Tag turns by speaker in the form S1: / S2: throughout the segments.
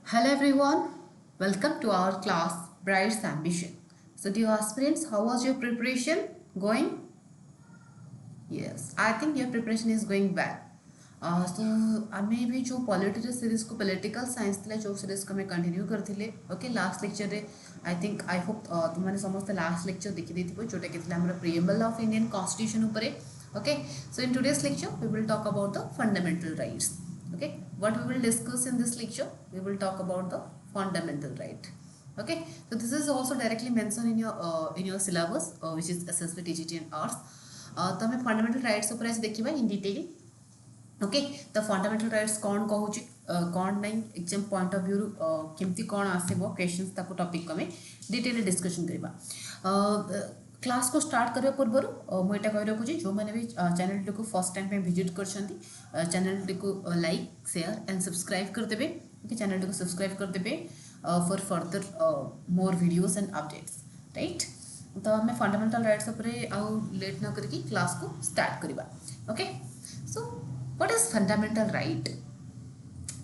S1: Hello everyone, welcome to our class Bright's Ambition. So dear aspirants, how was your preparation going? Yes, I think your preparation is going well. So आमे भी जो political series को political science थिला जो series को मैं continue करथिले okay last lecture रे आई थिंक आई होप तुमने समस्त लास्ट लेक्चर देखि देथिबो जोटा कि थिला हमर प्रिएम्बल ऑफ इंडियन कॉन्स्टिट्यूशन ऊपर okay so in today's lecture we will talk about the fundamental rights okay what we will discuss in this lecture we will talk about the fundamental right okay so this is also directly mentioned in your syllabus which is SSB TGT and arts तो हमें fundamental rights ऊपर आज देखिबा in detail okay तो fundamental rights कौन कहूची कौन नहीं exam point of view केमती कौन आसीबो क्वेश्चंस ताको टॉपिक को हमें डिटेल डिस्कशन करबा क्लास को स्टार्ट करने पूर्व मुझे कही रखुच्छी जो मैंने भी चैनल को फर्स्ट टाइम पे विजिट कर चैनल को लाइक शेयर एंड सब्सक्राइब करदे ओके चैनल को सब्सक्राइब करदे for further more videos and updates right तो आम फंडामेंटल राइट्स आउ लेट न करके क्लास को स्टार्ट करवा okay so what is fundamental right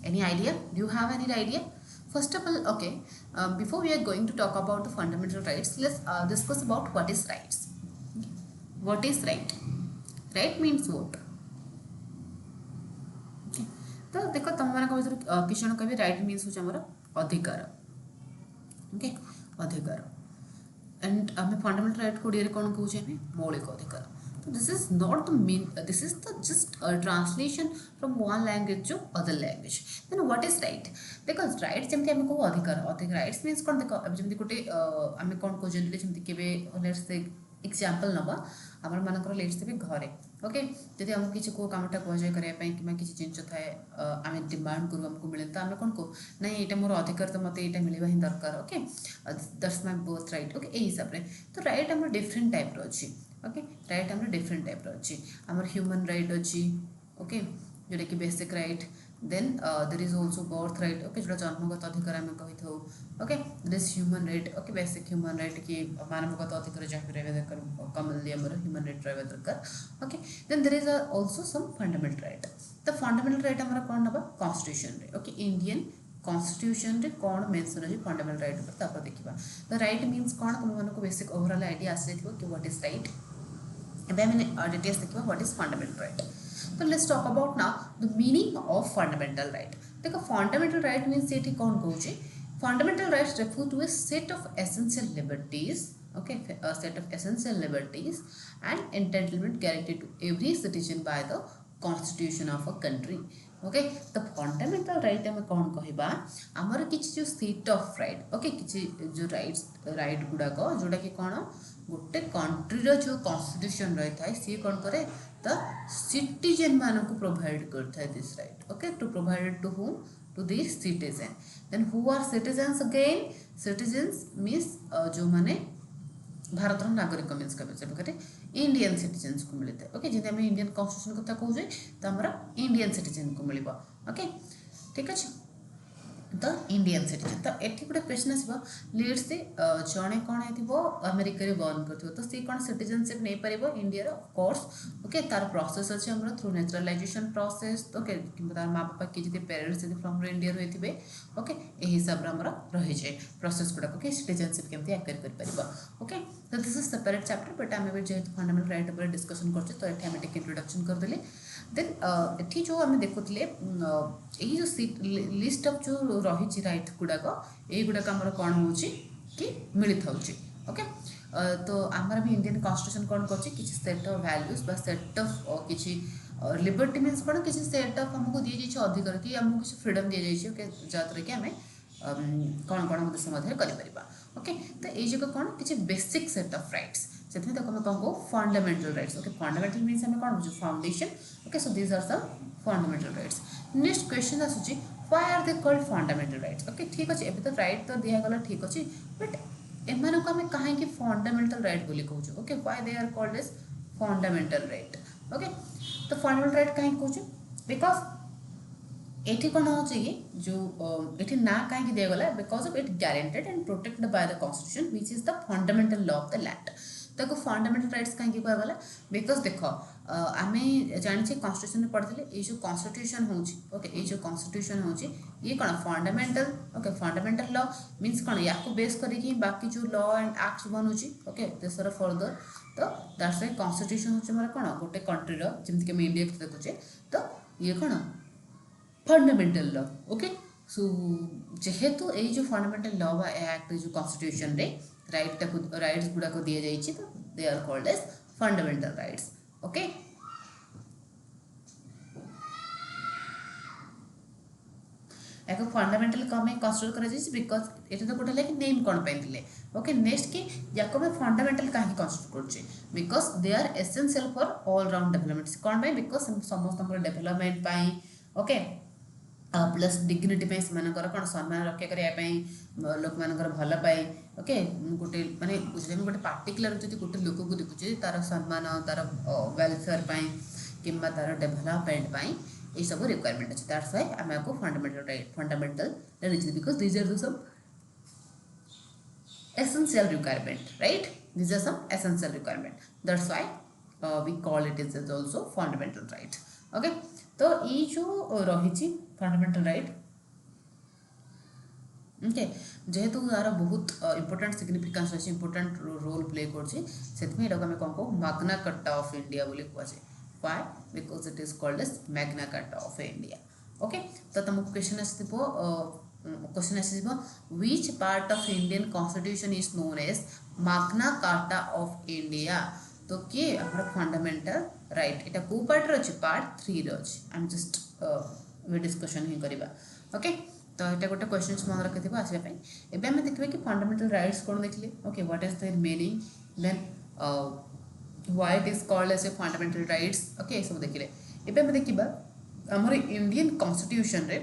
S1: any idea do you have any idea first of all okay before we are going to talk about the fundamental rights let's discuss about what is rights what is right right means what okay तो देखो तुम मान भर किसी जन कह right means हूँ आमर अधिकार ओके अधिकार एंड आम फंडामेंटल राइट को ओडिया कौन कहे मौलिक अधिकार so this is not the mean this is the just translation from one language to other language then what is right because right जमती आम कहो अधिकार अधिकार राइट्स मीन्स कौन देख अब जमी गोटे आम कौन कह जमी के लेट्स से एग्जांपल नवा आम मानकर लेट्स से घरे ओके जदि आमको किसी को कामटा कहुए करने कि किसी जिन थाए आम डिमांड करूँ आमको मिले तो आम कौन कहू ना यहाँ मोर अधिकार तो मत यहाँ मिलवा ही दरकार okay that's my birth right okay यही हिसाब से तो राइट आम डिफरेंट टाइप अच्छी ओके राइट आम डिफरेंट टाइप अच्छी आमर ह्यूमन राइट अच्छी ओके जोटा कि basic right then there is also birth right okay जो जन्मगत अधिकार आम कही था okay there is human right okay basic human right कि मानवगत अधिकार जहाँ भी रहा दरकार कमनली आम ह्यूमन राइट रहा दरकार okay then there is also some fundamental right तो फंडामेंटल राइट आम कौन ना कॉन्स्टिट्यूशन रे ओके इंडियन कॉन्स्टिट्यूशन रे कौन मेंशन अच्छी फंडामेंटल राइट पर तापर देखा तो राइट मीन्स कौन तुम बेसिक ओवरऑल आइडिया आसी कि व्हाट इज राइट एबे हमें डिटेल्स देखा व्हाट इज फंडामेंटल राइट तो लेट्स टॉक अबाउट ना the meaning of fundamental right देखो फंडामेंटल राइट मीन्स ये कौन कहूँ fundamental rights refer to a set of essential liberties okay a set of essential liberties and entitlement guaranteed to every citizen by the constitution of a country okay तो fundamental right आम कौन कहवा आमर किसी जो सेट ऑफ राइट ओके किसी जो rights right गुड़ाक जोटा कि कौन गोटे कंट्रीर जो कॉन्स्टिट्यूशन रही है सी कौन करे द सिटीजन मान को प्रोवाइड करता है this right okay to provide to whom to this citizen then who are citizens again citizens means जो माने भारत नागरिक मीन्स कहे इंडियन सिटीजन्स को मिलता है ओके जब आम इंडियन कॉन्स्टिट्यूशन कथा कहे तो आमर इंडियन सिटीजन को मिल ओके ठीक अच्छे तो इंडियन सिटीजन तो ये गोटे क्वेश्चन आसो लेट्स से जड़े कौन हो अमेरिका बर्न कर तो सी कौन सिटीजनशिप नहीं पार इंडिया कोर्स ओके तार प्रोसेस अच्छे आम थ्रू नेचुरलाइजेशन प्रोसेस ओके कि तार माँ बापा किए पेरेंट्स यदि फ्रम इंडिया रही ओके यही हिसाब से आम रही जाए प्रोसेस गुड़ाक कि सिटीजनशिप केमती एक्वायर कर ओके तो this is separate chapter but आम जेहतु फंडामेंटल राइट पर डिस्कसन कर तो ये आम इंट्रोडक्शन करदे देन ये जो आम देखुले यही जो लिस्ट ऑफ जो रही राइट गुड़ाक ये गुड़ाक आमर कौन हो मिली था ओके तो आमर भी इंडियन कॉन्स्टिट्यूशन कौन कर सेट ऑफ वैल्यूज बा सेट ऑफ किसी लिबर्टी मीन्स कौन किसी सेट ऑफ आमको दी जाइए अधिकार कि आमको किसी फ्रीडम दी जाइए ओके जहाँद्वारा कि आम कौन कौन देश मध्य कर ओके तो ये जगह कौन किसी बेसिक सेट ऑफ राइट्स से आम कौन कहो fundamental rights okay fundamental means आम कौन बुझे foundation okay so these are some fundamental rights next question आसूँ why are they called fundamental rights okay ठीक अच्छे एबे तो राइट तो दिगला ठीक अच्छे बट एम को आम कहीं फंडामेंटल राइट बोली कहूँ okay why they are called as fundamental right okay तो फंडामेंटल राइट कहीं कहूँ बिकज ये कौन हो जो ये ना कहीं दिगला because of it guaranteed and protected by the constitution which is the fundamental law of the land ताको फंडामेंटल राइट्स कहीं कहगला बिकज देख आम जाने कन्स्टिट्यूशन पढ़ते ये जो कन्स्टिट्यूशन हो ये जो कन्स्टिट्यूशन हो ये कौन fundamental okay fundamental law means कौन या बेस करके बाकी जो लॉ एंड एक्ट्स बनूची ओके देशर फर्दर तो दैट्स वाई कन्स्टिट्यूशन हूँ कौन गोटे कंट्रीर जमीक आम इंडिया देखुचे तो ये कौन फंडामेंटल लॉ ओके सो जेहेतु ये जो फंडामेंटल लॉ बा एक्ट जो कन्स्टिट्यूशन रे राइट्स गुड़ाक दि जाइए तो they are called as fundamental rights okay एक फंडामेंटल कम कन्सिडर कर बिकज ये तो गोटे है कि नेम कौन पाइले ओके नेक्स्ट कि याको मैं फंडामेंटल कहीं कन्सिडर करुचे because they are essential for all round development कौन पाई बिकज समस्त डेवलपमेंट पाई ओके प्लस डिग्निटी से कौन सम्मान रक्षा करने लोक मान भल पाए ओके गोटे माने बुझे गोटे पार्टिकुलर जो गोटे लोक को देखुचे तार सम्मान तार वेलफेयर कि तार डेवलपमेंट ये सब रिक्वायरमेंट अच्छे दैट्स व्हाई आम आपको fundamental reason because these are some essential requirement right these are some essential requirement that's why we call it is also fundamental right okay तो ये जो रही फंडामेंटल राइट ओके जेहेतु यार बहुत इंपोर्टेंट सिग्निफिकेंस अच्छे इंपोर्टेंट रोल प्ले कर कौन कहू मैग्ना कार्टा ऑफ इंडिया बोली कहुए why because it is called as Magna Carta of India okay तो तुमको question आसीबो which part of Indian constitution is known as Magna Carta of India तो के हमर fundamental right एटा को पार्ट रे अछि part 3 रे अछि आई एम जस्ट वे डिस्कशन ही करबा ओके तो एटा गोटे क्वेश्चंस मन रखिथिबो आसीबा पई एबे हम देखबे कि फंडामेंटल राइट्स कोन देखले okay what is their meaning then why it is called as a fundamental rights okay सब देखिले एबे हम देखिबा हमर इंडियन कॉन्स्टिट्यूशन रे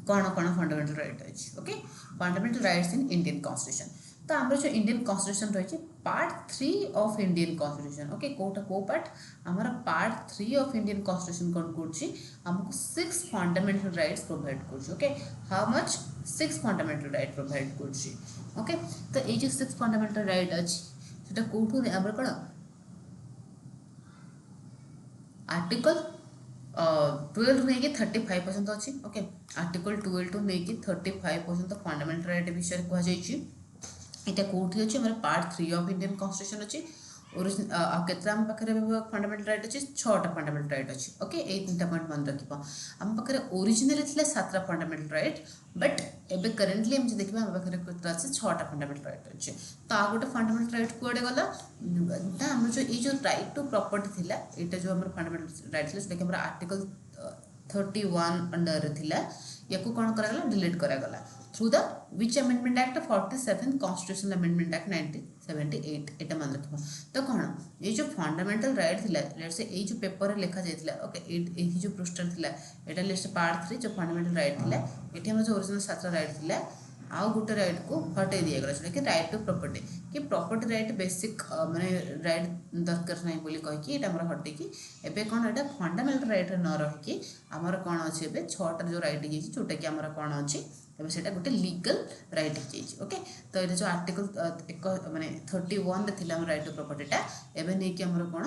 S1: कौन कौन फंडामेंटल राइट अछि okay fundamental rights in Indian constitution तो हमर जो इंडियन कॉन्स्टिट्यूशन रही part 3 of Indian constitution okay कोटा को पार्ट हमर पार्ट 3 ऑफ इंडियन कॉन्स्टिट्यूशन कोन करछि हमको 6 फंडामेंटल राइट्स प्रोवाइड करछि okay how much 6 fundamental right provide करछि ओके तो ए जो 6 फंडामेंटल राइट अछि सेटा कोठू हमर कोन आर्टिकल 12 नहीं कि 35% अच्छी ओके आर्टिकल 12 टू नहीं कि 35% फंडामेंटल राइट विषय कह जाइए यहाँ कौटी अच्छे हमारे पार्ट 3 ऑफ इंडियन कॉन्स्टिट्यूशन अच्छी केते आम पाखे फंडामेंटल राइट अच्छी 6टा फंडामेंटल राइट अच्छी ओके ये 3टा पॉइंट मन रख आम पाखे ओरिजिनली 7टा फंडामेंटल राइट बट एबे करेंटली हम देखिए आम पाखे केते अच्छे 6टा फंडामेंटल राइट अच्छे तो आ गोटे फंडामेंटल राइट कुआडे गला ना हम जो ये जो राइट टू प्रॉपर्टी थिला एटा जो हमर फंडामेंटल राइट थिला सेटा हमर आर्टिकल 31 अंडर थिला याको कोन करा गला डिलीट करा गला through the which amendment act 47 constitutional amendment act 1978 एटा मन रखबा तो कोन ये जो फंडामेंटल राइट थिला लेट्स से ये जो पेपर रे लिखा जायतिला ओके ए जो पृष्ठ थिला एटा लिस्ट पार्ट 3 जो फंडामेंटल राइट थिला एठी हम जो ओरिजिनल 7 राइट थिला आउ गोटे राइट को हटे दिया गला कि राइट टू प्रॉपर्टी कि प्रॉपर्टी राइट बेसिक माने राइट दरकार नहीं बोली कह कि एटा हमर हटे कि एबे कोन एटा फंडामेंटल राइट न रह कि हमर कोन अछि एबे 6टा जो राइट गेछि जोटा कि हमर कोन अछि एबे सेटा गोटे लीगल राइट गेछि ओके तो एटा जो आर्टिकल एक माने 31 रे थिला हम राइट टू प्रॉपर्टीटा एबे नै कि हमर कोन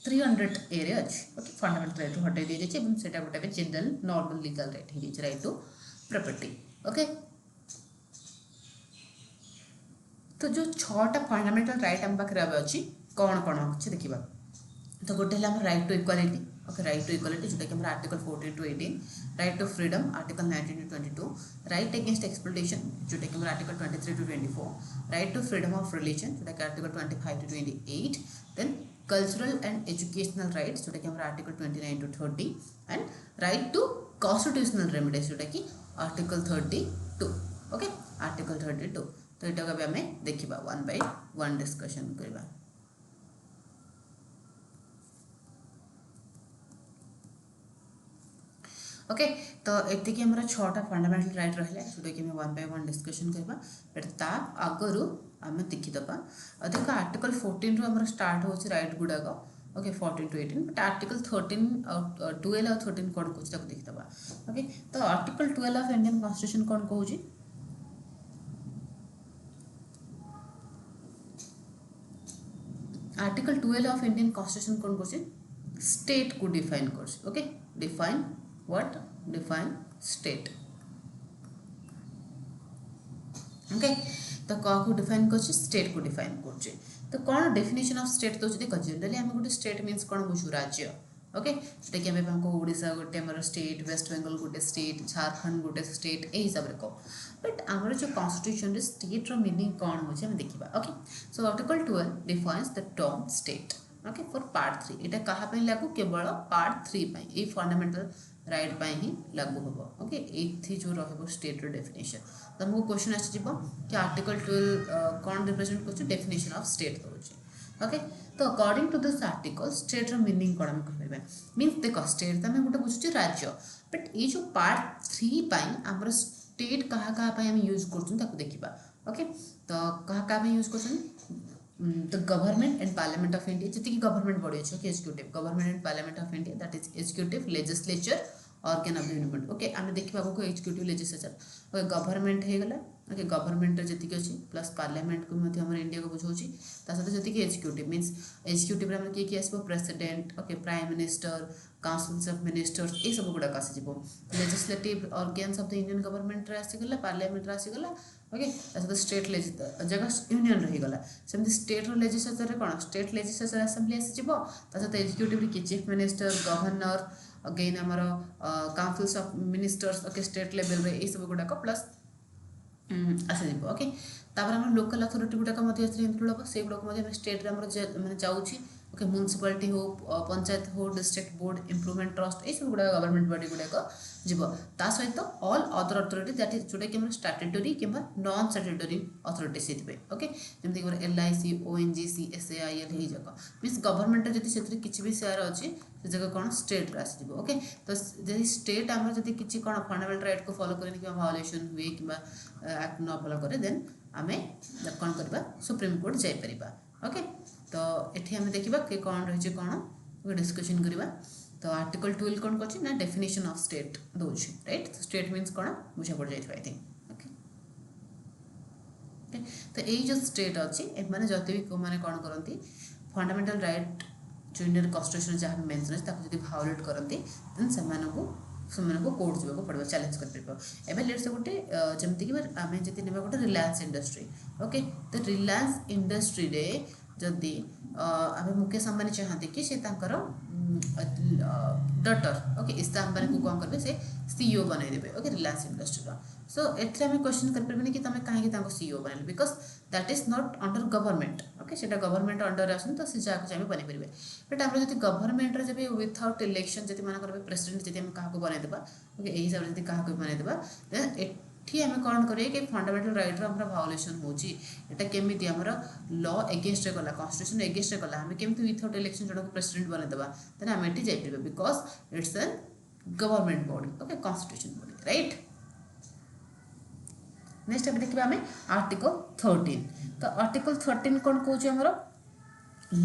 S1: 300 ए रे अछि ओके फंडामेंटल राइट हटे दे जेछि एबे सेटा गोटे जनरल नॉर्मल लीगल राइट हे जेछि राइट टू प्रॉपर्टी ओके तो जो 6टा फंडामेंटल राइट हम पाखे अच्छी कौन कौन अच्छे देखा तो गोटे है right to equality okay right to equality जोटा कि article 14 to 18 right to freedom article 19 to 22 right against exploitation जोटा कि article 23 to 24 right to freedom of religion जोटा कि article 25 to 28 then cultural and educational rights जोटा कि article 29 to 30 and right to constitutional remedies जोटा कि article 32 okay article 32 तो यहाँ भी आम देखा 1 बाय 1 डिस्कशन करवा ओके तो ये आम 6टा फंडामेंटल राइट रहा जोटा कि 1 बाय 1 डिस्कशन करवा बट ता आगु आम देखीदबा देखो आर्टिकल 14 रू आम स्टार्ट हो राइट गुड़ाक ओके 14 टू 18 बट आर्टिकल 13 और 12 और 13 कौन कह देखीदबा ओके तो आर्टिकल 12 ऑफ इंडियन कॉन्स्टिट्यूशन कौन कहूँ आर्टिकल 12 ऑफ इंडियन कॉन्स्टिट्यूशन कौन कर स्टेट को डिफाइन कर okay define what define state okay तो क्या को डिफाइन कर स्टेट को डिफाइन कर तो कौन डेफिनेशन ऑफ स्टेट तो देख जनरली आम गोटे स्टेट मीन्स कौन बुझू राज्य ओके जोटा कि आम ओडिशा गोटे आम स्टेट वेस्ट बेंगल गोटे स्टेट झारखंड गोटे स्टेट ए हिसाब से कह बट आमर जो कॉन्स्टिट्यूशन स्टेट रो मीनिंग कौन हो देखा okay so article 12 defines the term state okay for part 3 यहाँ क्या लागू केवल पार्ट 3 ये फंडामेंटल राइट ही लागू हम ओके ये जो रहा स्टेट रो डेफिनेशन तो हमको क्वेश्चन आसीज कि आर्टिकल 12 कौन रिप्रेजेंट कर डेफिनेशन ऑफ स्टेट दूसरे ओके तो according to this article state रो मीनिंग कौन कह मीन्स देख स्टेट तो गोटे बुझे राज्य बट ये जो पार्ट 3 आमर स्टेट क्या यूज कर देखा ओके तो क्या यूज कर the government and parliament of India जी गवर्नमेंट बॉडी अच्छे कि executive government and parliament of India that is executive legislature organ of the union okay आम देखा आगे एग्जीक्यूटिव लेजिस्लेचर ओके गवर्नमेंट हो गला ओके गवर्नमेंट जी अच्छी प्लस पार्लियामेंट को इंडिया को बुझाऊँगी सहित जी एग्जीक्यूटिव मीन्स एग्जीक्यूटिव में किए किए आसो president okay prime minister council of ministers ये सब गुड़ाक आसीज legislative organs of the Indian government आसीगला पार्लियामेंट आसीगला ओके सहित स्टेट जगह यूनियन रहीगला सेमती स्टेट लेजिस्लेचर कौन स्टेट लेजिस्लेचर असेंबली आसीज सहित एग्जीक्यूटिव किए चीफ मिनिस्टर गवर्नर अगेन आमर councils of ministers okay state level रे ये सब गुड़ाक प्लस आसीज ओके तापर आम लोकल अथॉरिटी गुड़ाक इंक्लूड हम से गुड़ाक स्टेट मैंने जाऊँगी ओके म्युनिसिपालिटी हो पंचायत हो डिस्ट्रिक्ट बोर्ड इम्प्रूवमेंट ट्रस्ट ये सब गुड़ा गवर्नमेंट बॉडी गुड़ाक जीव ता सहित all other authority that is जोटा कि स्टैट्यूटरी कि नॉन स्टैट्यूटरी अथॉरिटीज हे ओके जमीक LIC ONGC SAIL ये जाक मीन्स गवर्नमेंट जब से किसी भी शेयर अच्छी से जगह कौन स्टेट आसो ओके तो जब स्टेट आम जब किसी कौन फंडामेंटल राइट को फॉलो करें कि भायोलेसन हुए कि एक्ट न फॉलो करे देन आम कौन करवा सुप्रीम कोर्ट जापर ओके तो ये आम देखा कि कौन रही कौन डिस्कशन करवा तो आर्टिकल 12 कौन कर ना डेफिनेशन ऑफ स्टेट दूसरी राइट तो स्टेट मीन्स कौन बुझा पड़ जाए आई थिंक ओके तो यही जो स्टेट अच्छी एमाने जब भी मैंने कौन करती फंडामेंटल राइट जो इंडियन कॉन्स्टिट्यूशन जहाँ भी मेंशन अच्छे भायोलेट करती देन से कोर्ट जावाक पड़ो चैलेंज कर एवं लेट्स गोटे जमती कि आम जी ना गोटे रिलायंस इंडस्ट्री ओके तो रिलायंस इंडस्ट्री रे जदि आम मुकेश अंबानी चाहते कि से डॉटर ओके ईशा अंबानी को कौन करेंगे से CEO बनईदे ओके रिलायंस इंडस्ट्री सो ये क्वेश्चन करें कि तुम कहीं CEO बनल because that is not under government okay से गवर्नमेंट अंडर आसन तो सी जहाँ चाहिए बन पारे बट आम जब गवर्नमेंट जब विथआउट इलेक्शन जब मान प्रेसिडेंट जब क्या बनईदे ओके यही हिसाब से क्या बनईदे देन एठी आम कौन करें कि फंडामेंटल राइट रो भायोलेसन होटा केमी आमर लॉ एगेन्स्ट गला कॉन्स्टिट्यूशन एगेन्स्ट गला आम केमी विथआउट इलेक्शन जन को प्रेसिडेंट बनईदे देन आम ये जापर because it's an government body okay constitution body right next आम देखा आम आर्टिकल 13 तो आर्टिकल 13 कौन कौन आमर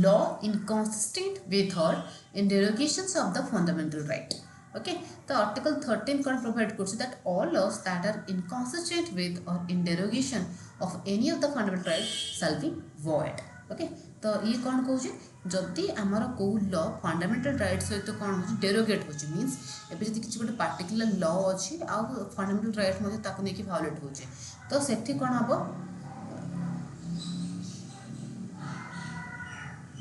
S1: law inconsistent with or in derogations of the fundamental right okay तो आर्टिकल 13 कौन प्रोवाइड कर that all laws that are inconsistent with or in derogation of any of the fundamental right shall be void okay तो ये कौन कहे जदि आमर कौ लॉ फंडामेंटल राइट सहित कौन हो डेरोगेट हो मीन्स एवं जब किसी गोटे पार्टिकुलर लॉ अच्छी आउ फंडामेंटल राइट नहीं भायोलेट हो तो से कौन हम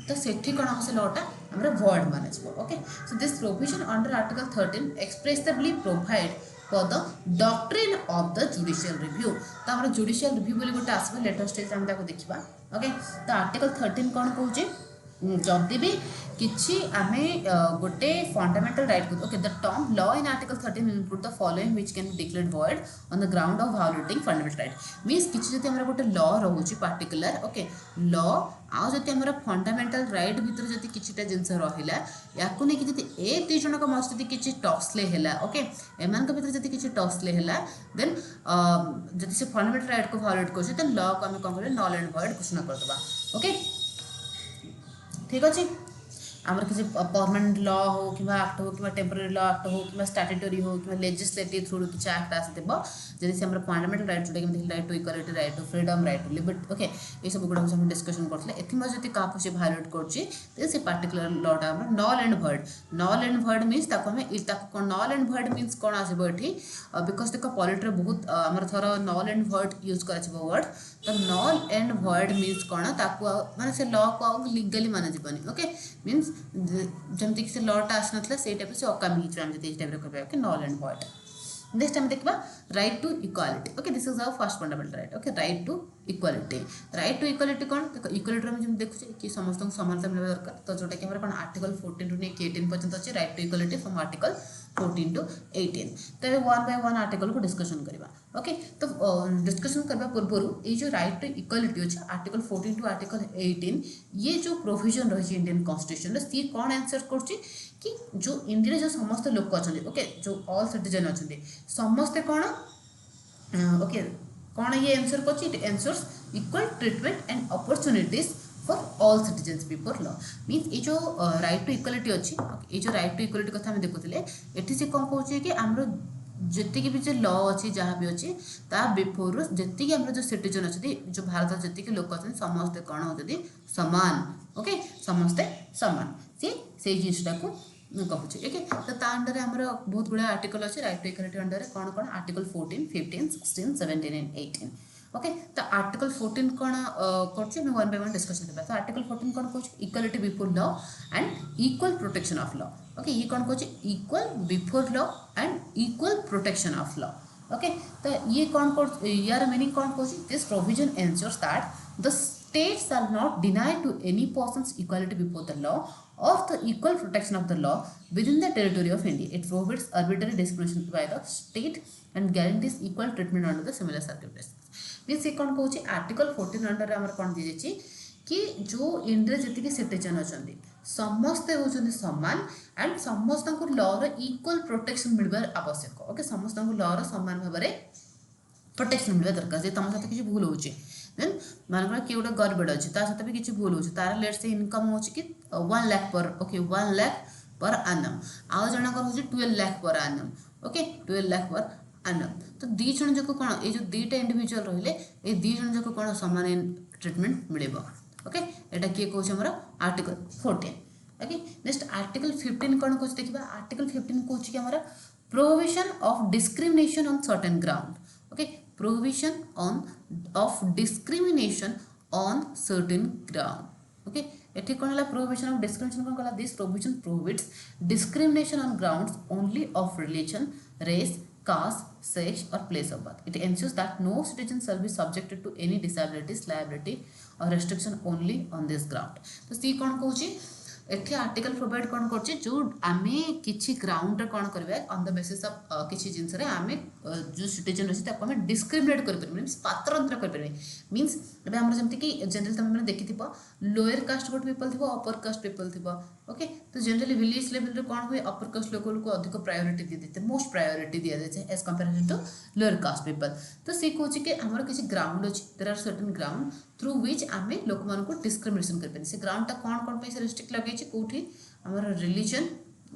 S1: तो सेठी कौन हम से लॉटा हमारा वॉइड माना okay so this provision under article 13 expressively provide for the doctrine of the judicial review तो हमारा जुडिशियल रिव्यू बोली गोटे आसो लेटर स्टेज आम देखा ओके तो आर्टिकल 13 कौन कहे जदि भी किसी आम गोटे फंडामेंटल राइट को okay the term law in article 13 include the following which can be declared void on the ground of violating fundamental right means किसी जब हमारा गोटे लॉ रोचे पार्टिकुलर ओके लॉ आउ जब हमारा फंडामेंटल राइट भीतर जब किसी जिनस रहा या नहीं ए दुई जनक मध्य किसी टसले है ओके एम भर जब किसी टसले है देन जब से फंडामेंटल राइट को भायोलेट कर देन लॉ को आम कौन कर नल एंड वॉइड घोषणा करदे ओके ठीक अच्छे आमर किसी परमानेंट लॉ हो कि एक्ट हो कि टेम्पररी लॉ एक्ट हो कि स्टैट्यूटरी हो कि लेजिस्लेटिव थ्रू किसी एक्ट आसीथिबो जदि से हमर फंडामेंटल राइट जोटा कि right to equality right to freedom right to liberty okay ये सब गुड़ा हम डिस्कशन करथले एथि जदि काको से वायोलेट करछि ते से पर्टिकुलर लॉटा हम नल एंड भॉइड मींस ताको हम ताको नल एंड भॉइड मींस कोन आसीबो एठी बिकॉज देखो पॉलिटी रे बहुत हमर थोर नल एंड भॉइड यूज कराछिबो वर्ड तो नल एंड भॉइड मींस कोन ताको माने से लॉ को लीगली माने जीवनी ओके मींस जमती कि से लॉटा आस नथला से टाइप से अकामी हिच हम जति टाइप रे कहबे okay null and void next हम देखबा right to equality okay this is our first fundamental right okay right to equality कौन देखो इक्वालिटी हम जम देखु कि समस्त समानता मिलबा दरकार तो जोटा कि हमर कोन आर्टिकल 14 टू 18 पर्यंत अछि right to equality from article 14 to 18 तो वन बाय वन आर्टिकल को डिस्कशन करबा ओके तो डिस्कशन करबा पूर्व ये जो राइट टू इक्वालिटी अछि आर्टिकल 14 टू आर्टिकल 18 ये जो प्रोविजन रही इंडियन कॉन्स्टिट्यूशन रे सी कोन आंसर करछि कि जो इंडिया जो समस्त लोक अछंती ओके जो ऑल सिटीजन अछंती समस्त कोन ओके कौन ये आंसर करछि it answers equal treatment and opportunities for all citizens before law means ये जो राइट टू इक्वालिटी अछि ये जो राइट टू इक्वालिटी कथा हम देखुथिले एठी से कोन कहउछि कि हमरो जति भी जो लॉ अछि जहाँ भी अछि ता बिफोर जति कि हमरो जो सिटीजन अछि जो भारत जति कि लोक अछि समस्त कोन होति समान ओके समस्त समान से जिनिसटा को कहूँ ओके तो ता अंडर आमर बहुत गुड़ा आर्टिकल अच्छे राइट टू इक्वालिटी अंडर कौन कौन आर्टिकल 14 15 16 17 एंड 18 ओके तो आर्टिकल 14 कौन कर वन बाय वन डिस्कशन करबा तो आर्टिकल 14 कौन कहूँ equality before law and equal protection of law okay ये कौन कहूँ equal before law and equal protection of law okay तो ये कौन कर यार मीनिंग कौन कहूँ this provision ensures that the states shall not deny to any person's equality before the law or the equal protection of the law within the territory of India. It prohibits arbitrary discrimination by the state and guarantees equal treatment under the similar circumstances. Means ये कौन कहूँ article 14 under आमर कौन दी जाइए कि जो India जी citizen अच्छा समस्ते होती सामान एंड समस्त को लॉर इक्वल प्रोटेक्शन मिलबार आवश्यक ओके समस्त को लॉर सामान भाव में प्रोटेक्शन मिलवा दरकार जे तुम साथ किसी भूल होची देन मानकर कि गोटे गरीबटा अच्छी सहित भी किसी भूल होची तार लेट से इनकम हो कि 1 लाख पर ओके 1 लाख पर आनम आउ जनकर हो 12 लाख पर आनम ओके 12 लाख पर आनम तो दी जन जाक कौन ये जो दुईटा इंडिविजुअल रहिले ये दी जन जाक कौन सामान ट्रिटमेंट मिलेबो ओके एटा किए कहूँ हमर आर्टिकल 14 ओके नेक्स्ट आर्टिकल 15 कौन कहूँ देखिबा आर्टिकल 15 कहूँ कि हमर prohibition of discrimination on certain ground okay prohibition of discrimination on certain ground okay एठी कोन हला prohibition of discrimination कोन कहला this provision prohibits discrimination on grounds only of religion race caste sex or place of birth it ensures that no citizen shall be subjected to any disabilities liability or restriction only on this ground तो सी कोन कहूची एठी article provide कौन करछि जो आमे किछि ground रे कौन करबे ऑन द बेसिस ऑफ किछि जिंस रे आमे जो सिटीजन अछि ताको आमे डिस्क्रिमिनेट कर परबे मींस पात्रंत्र कर परबे मींस एबे हमर जेमति कि जनरल तमे माने देखिथिबो लोअर कास्ट गोट पीपल थिबो अपर कास्ट पीपल थिबो ओके तो जनरली विलेज लेवल रे कौन हुए अपर कास्ट लोकल को अधिक प्रायोरिटी दि देते मोस्ट प्रायोरिटी दिया जाय as comparison to lower caste people तो से कहछि कि हमर किछि ग्राउंड अछि there are certain ground through which आमे लोक मान को डिस्क्रिमिनेशन कर परबे से ग्राउंड ता कौन पे से रिस्ट्रिक्ट लगे छी कोठी हमर religion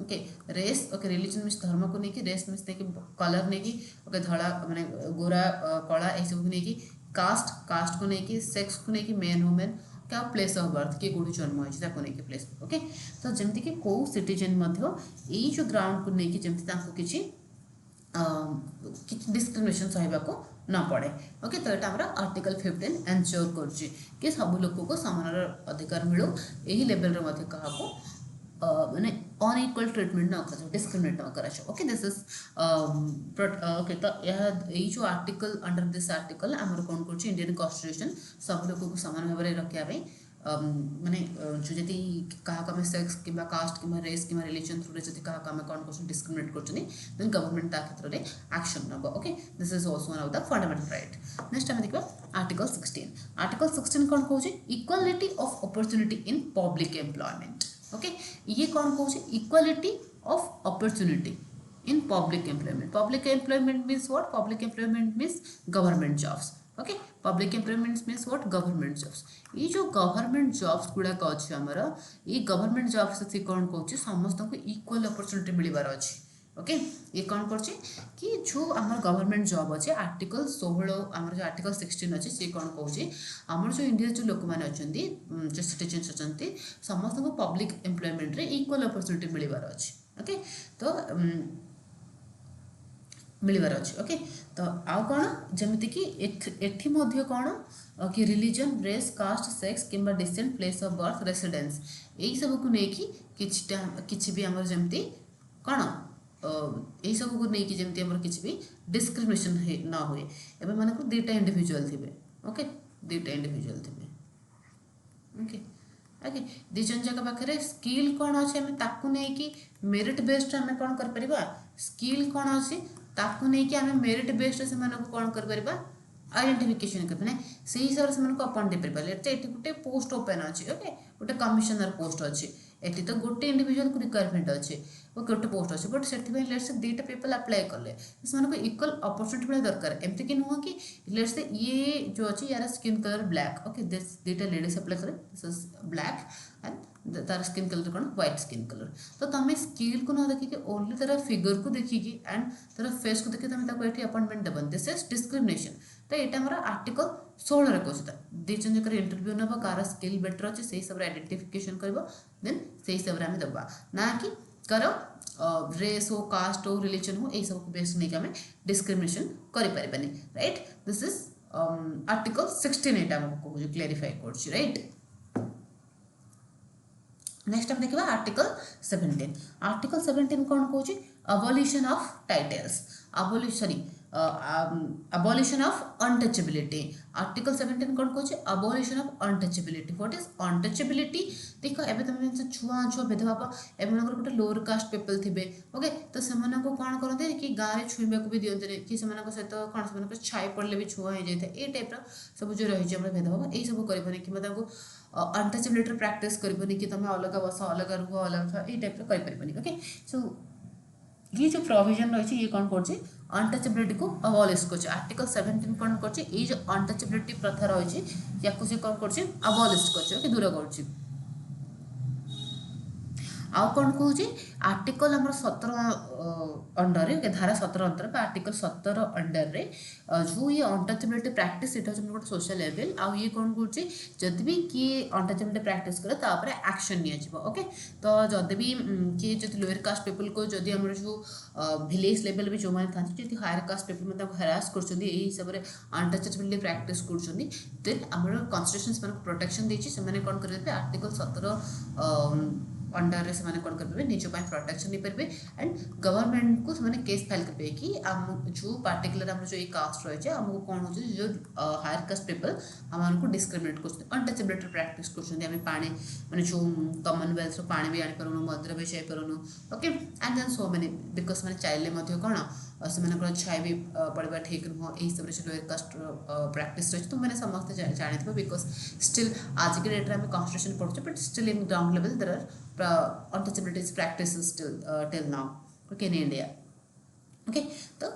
S1: okay race okay religion means धर्म को नहीं रेस मींस नहीं कलर नहीं ओके धड़ा माने गोरा कला ए सब नहीं कास्ट को नहीं सेक्स को नहीं मेन वुमेन क्या प्लेस ऑफ बर्थ किए कोठी जन्म होइछ ताको नहीं प्लेस ओके तो जेमति कि को सिटीजन मध्य ए जो ग्राउंड को नहीं जेमति ताको किछि डिस्क्रिमिनेशन सहबा को न पड़े ओके तो यहाँ हमारा आर्टिकल 15 एनश्योर करछि कि सब लोक को समान अधिकार मिलू यही लेवल रे मध्य कहा को माने अनइक्वल ट्रीटमेंट न कर डिस्क्रिमिनेट न कर ओके दिस इज ओके तो यह जो आर्टिकल अंडर दिस आर्टिकल आमर कौन कर इंडियन कॉन्स्टिट्यूशन सब लोक को समान भाव में रखा माने जो जति कहा आम सेक्स कि कास्ट कि रेस कि रिलीजन थ्रू जब क्या आम कौन कर डिस्क्रिमिनेट कर गवर्नमेंट ता क्षेत्र में एक्शन नब okay this is also one of the fundamental right next आम देखा आर्टिकल 16 कौन कहूँ equality of opportunity in public employment okay ये कौन कहूँ equality of opportunity in public employment means what public employment means government jobs okay public employment means what government jobs ये जो government jobs गुड़ाक अच्छे आमर ये गवर्नमेंट जॉब्स से कौन कौन समस्त को इक्वल अपॉर्चुनिटी मिलबार अच्छे ओके ये कौन कर कि जो आम गवर्नमेंट जॉब अच्छे आर्टिकल 16 आम जो आर्टिकल 16 अच्छे सी कौन कौन आम जो इंडिया जो लोक मैंने अच्छा जो सिटीजन्स अच्छा समस्त को पब्लिक एम्प्लॉयमेंट रे इक्वल अपॉर्चुनिटी मिलबार अच्छे ओके तो मिलबार अच्छे ओके तो आउ कौन जमीती कि एठी मध्य कौन कि रिलीजन रेस कास्ट सेक्स किंबा descent place of birth residence यही सब को लेकिन किसी भी आमर जमती कौन यही सब को लेकिन जमती आमर किसी भी डिस्क्रिमिनेशन ना हुए एवं मानक दुईटा इंडिविजुअल थे ओके दुईटा इंडिविजुअल थे ओके ओके दी जन जाक पाखे स्किल कौन अच्छे आम ताकू नहीं मेरिट बेस्ड आम कौन कर स्किल कौन अच्छे ताकू नहीं आम मेरिट बेस्ड से कौन कर आइडेंटिफिकेशन कर से हिसाब से अपन दे पारे ये गोटे पोस्ट ओपन अच्छे ओके गोटे कमिशनर पोस्ट अच्छे ये तो गोटे इंडिविजुअल को रिक्वायरमेंट अच्छे गोटे पोस्ट अच्छे बट से लेट्स दुईटा पीपल अप्लाई कले से इक्वल अपॉर्चुनिटी मिले दरकार एमती कि नुह कि लेट्स ये जो अच्छे यार स्किन कलर ब्लैक ओके दुईटा लेडीज अप्लाई करे दिस इज ब्लैक एंड तार स्किन कलर कौन व्हाइट स्किन कलर तो तुम स्किल को न देखिए ओनली तार फिगर को देखिए एंड तार फेस को देखिए तुम ये appointment Devan this is discrimination तो यहाँ आम आर्टिकल 16 कहता दी जन जगह इंटरव्यू ना कार स्किल बेटर अच्छे से हिसाब से आइडेंटिफिकेशन कर देन से हिसाब से आम दबा ना कि कार रेस हो कास्ट हो रिलीजन हो यही सब बेस नहीं आम डिस्क्रिमिनेशन करें राइट दिस इज आर्टिकल 16 ये आमको कहूँ क्लेरिफाई कर राइट नेक्स्ट हम देखा आर्टिकल 17 आर्टिकल 17 कौन कौन abolition of titles abolition of untouchability article 17 कौन कौन abolition of untouchability what is untouchability देख एबे तुम छुआ छुआ भेदभाव एम गोटे लोअर कास्ट पीपल थे ओके तो से कौन करते कि गाँव में छुईबा भी दिखते कि सहित कौन से छाई पड़े भी छुआ हो जाए ये टाइप सब जो रही भेदभाव यही सब कर कि अनटचेबिलिटी प्रैक्टिस करनी कि तुम अलग बस अलग रुह अलग था ये टाइप कर ओके सो ये जो प्रोविजन रही ये कौन कर अनटचेबिलिटी को अबॉलिश कर आर्टिकल 17 कौन कर जो अनटचेबिलिटी प्रथा रही या कौन कर अबॉलिश कर दूर कर आउ कौन कहूँ आर्टिकल आम 17 अंडर धारा 17 अंतर आर्टिकल 17 अंडर रे जो ये अनटचेबिलिटी प्रैक्टिस ये गोटे सोशल लेवल आउ ये कौन कर जदि भी किए अनटचेबिलिटी प्रैक्टिस करे तापर एक्शन निया ओके तो जदि भी किए जो लोअर कास्ट पीपल को जदि आम जो विलेज लेवल भी जो मैंने था जो हायर कास्ट पीपल में हेरास कर हिसाब से अनटचेबिलिटी प्रैक्टिस कर देन आम कन्स्टिट्यूशन प्रोटेक्शन देती कौन करेंगे आर्टिकल 17 अंडर से कौन करेंगे निज प्रोटेक्शन नहीं पारे एंड गवर्नमेंट को से केस फाइल करेंगे कि आम जो पार्टिकुलर आम जो कास्ट रही है आमको कौन हो जो हायर कास्ट पीपल आम डिस्क्रिमिनेट कर अनटचेबिलिटी प्रैक्टिस कर पानी माने जो कॉमनवेल्थ पानी भी आनीपारूँ मदिरा भी जापरूँ okay and then so many because मैंने चाइल्ड कौन से छाई भी पड़वा ठीक नुह यही सब लोअर कास्ट प्रैक्टिस रही तो मैंने समस्त जानी बिकज स्टिल आज की डेट्रे आम कन्स्टिट्यूशन पढ़ुचे but still in ground level there are untouchability practice till now okay in India okay तो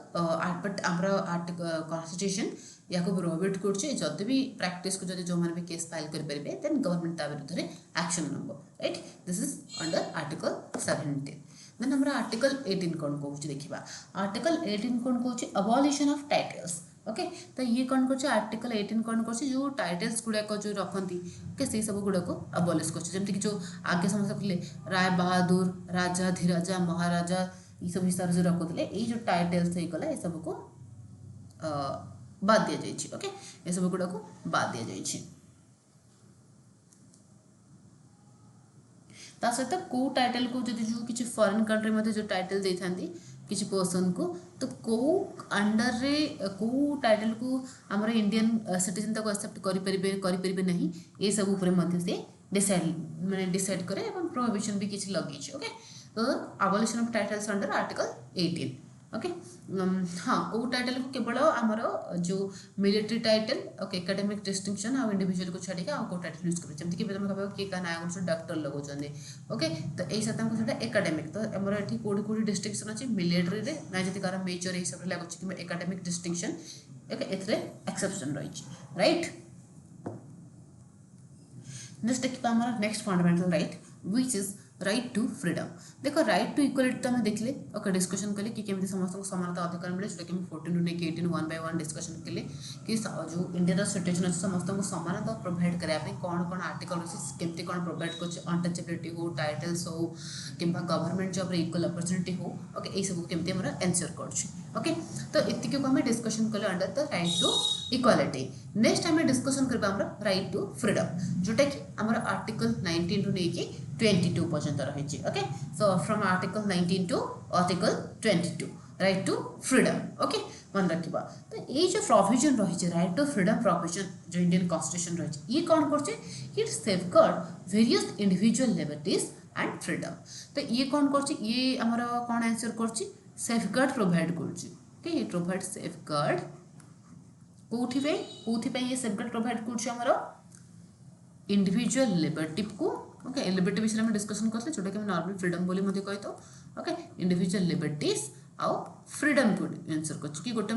S1: बट आम कन्स्टिट्यूशन या प्रोहिबिट कर भी प्रैक्टिस को जो मैंने भी केस फाइल करेंगे देन गवर्नमेंट ता विरुद्ध में एक्शन नब right this is under article 17 then हमारा आर्टिकल 18 कौन कहूँ देखा आर्टिकल 18 कौन कहूँ अबॉलिशन ऑफ टाइटल्स ओके तो ये कौन कर आर्टिकल 18 कौन कर जो टाइटल्स गुड़ाक जो रखती ओके से सब गुड़ाक अबॉलिश करमती कि जो आगे समस्त कहले राय बहादुर राजा धीराजा महाराजा ये सब हिसाब से रखुले ये जो टाइटल्स होगा ये सब को बाद दि जाए ओके ये सब गुड़ाक बाद दि जाए ता सहित कौ टाइटल को जो किसी फॉरेन कंट्री में जो टाइटल दे था किसी पर्सन को तो कौ अंडर रे कौ टाइटल को आमर इंडियन सिटीजन तक एक्सेप्ट करें नहीं ये सब उपर से डिसाइड मैंने डिसाइड करे प्रोहिबिशन भी किसी लगे ओके तो abolition of titles under article 18 okay हाँ कौ टाइटल को केवल आमर जो military title okay academic distinction आ इंडिविजुअल को छाड़ी आउ कौ टाइटल यूज करें जमीक तुम कह किए क्या ना डॉक्टर लगाऊँ ओके तो यही सहित से एकेडमिक तो आमर ये कौटी कौटी डिस्टिंक्शन अच्छी मिलिट्री ना जी कार मेजर हिसाब से लगुच कि एकेडमिक डिस्टिंक्शन ओके एथरे एक्सेप्शन रही राइट नेक्स्ट देखिए हमारा next fundamental right which is right to freedom देखो राइट टू इक्वालिटी तो हमें देखले ओके डिस्कशन कले कि केमती समस्त को समानता अधिकार मिले जोटा कि हम 14 टू लेके 18 वन बाय वन डिस्कशन कले कि जो इंडिया सिचुएशन अच्छे समस्त को समानता प्रोवाइड करने कौन कौन आर्टिकल अच्छे केमती कौन प्रोवाइड कर अनटचेबिलिटी हो टाइटल्स हो कि गवर्नमेंट जॉब इक्वल अपॉर्चुनिटी हो ओके ये सब केमती हमरा एंश्योर कर ओके तो इतक को हमें डिस्कशन कले under the right to equality next हमें डिस्कशन करबा राइट टू फ्रीडम जोटा कि आमर आर्टिकल 19 टू लेके 22 पर्यंत रही okay so from article 19 to article 22 right to freedom okay मन रखा तो ये जो प्रोविजन रही राइट टू फ्रीडम प्रोविजन जो इंडियन कॉन्स्टिट्यूशन रही ये कौन कर it safeguard various individual liberties and freedom तो ये कौन कर ये आमर कौन आंसर कर सेफगार्ड प्रोवाइड कर ये प्रोवाइड सेफगार्ड कौथि ये सेफगार्ड प्रोवाइड कर इंडिविजुअल लिबर्टी को ओके लिबर्टी विषय में डिस्कशन करते जोटा कि नॉर्मल फ्रीडम बोली मते कहि तो ओके इंडिविजुअल लिबर्टीज आउ फ्रीडम को आंसर कर कि गोटे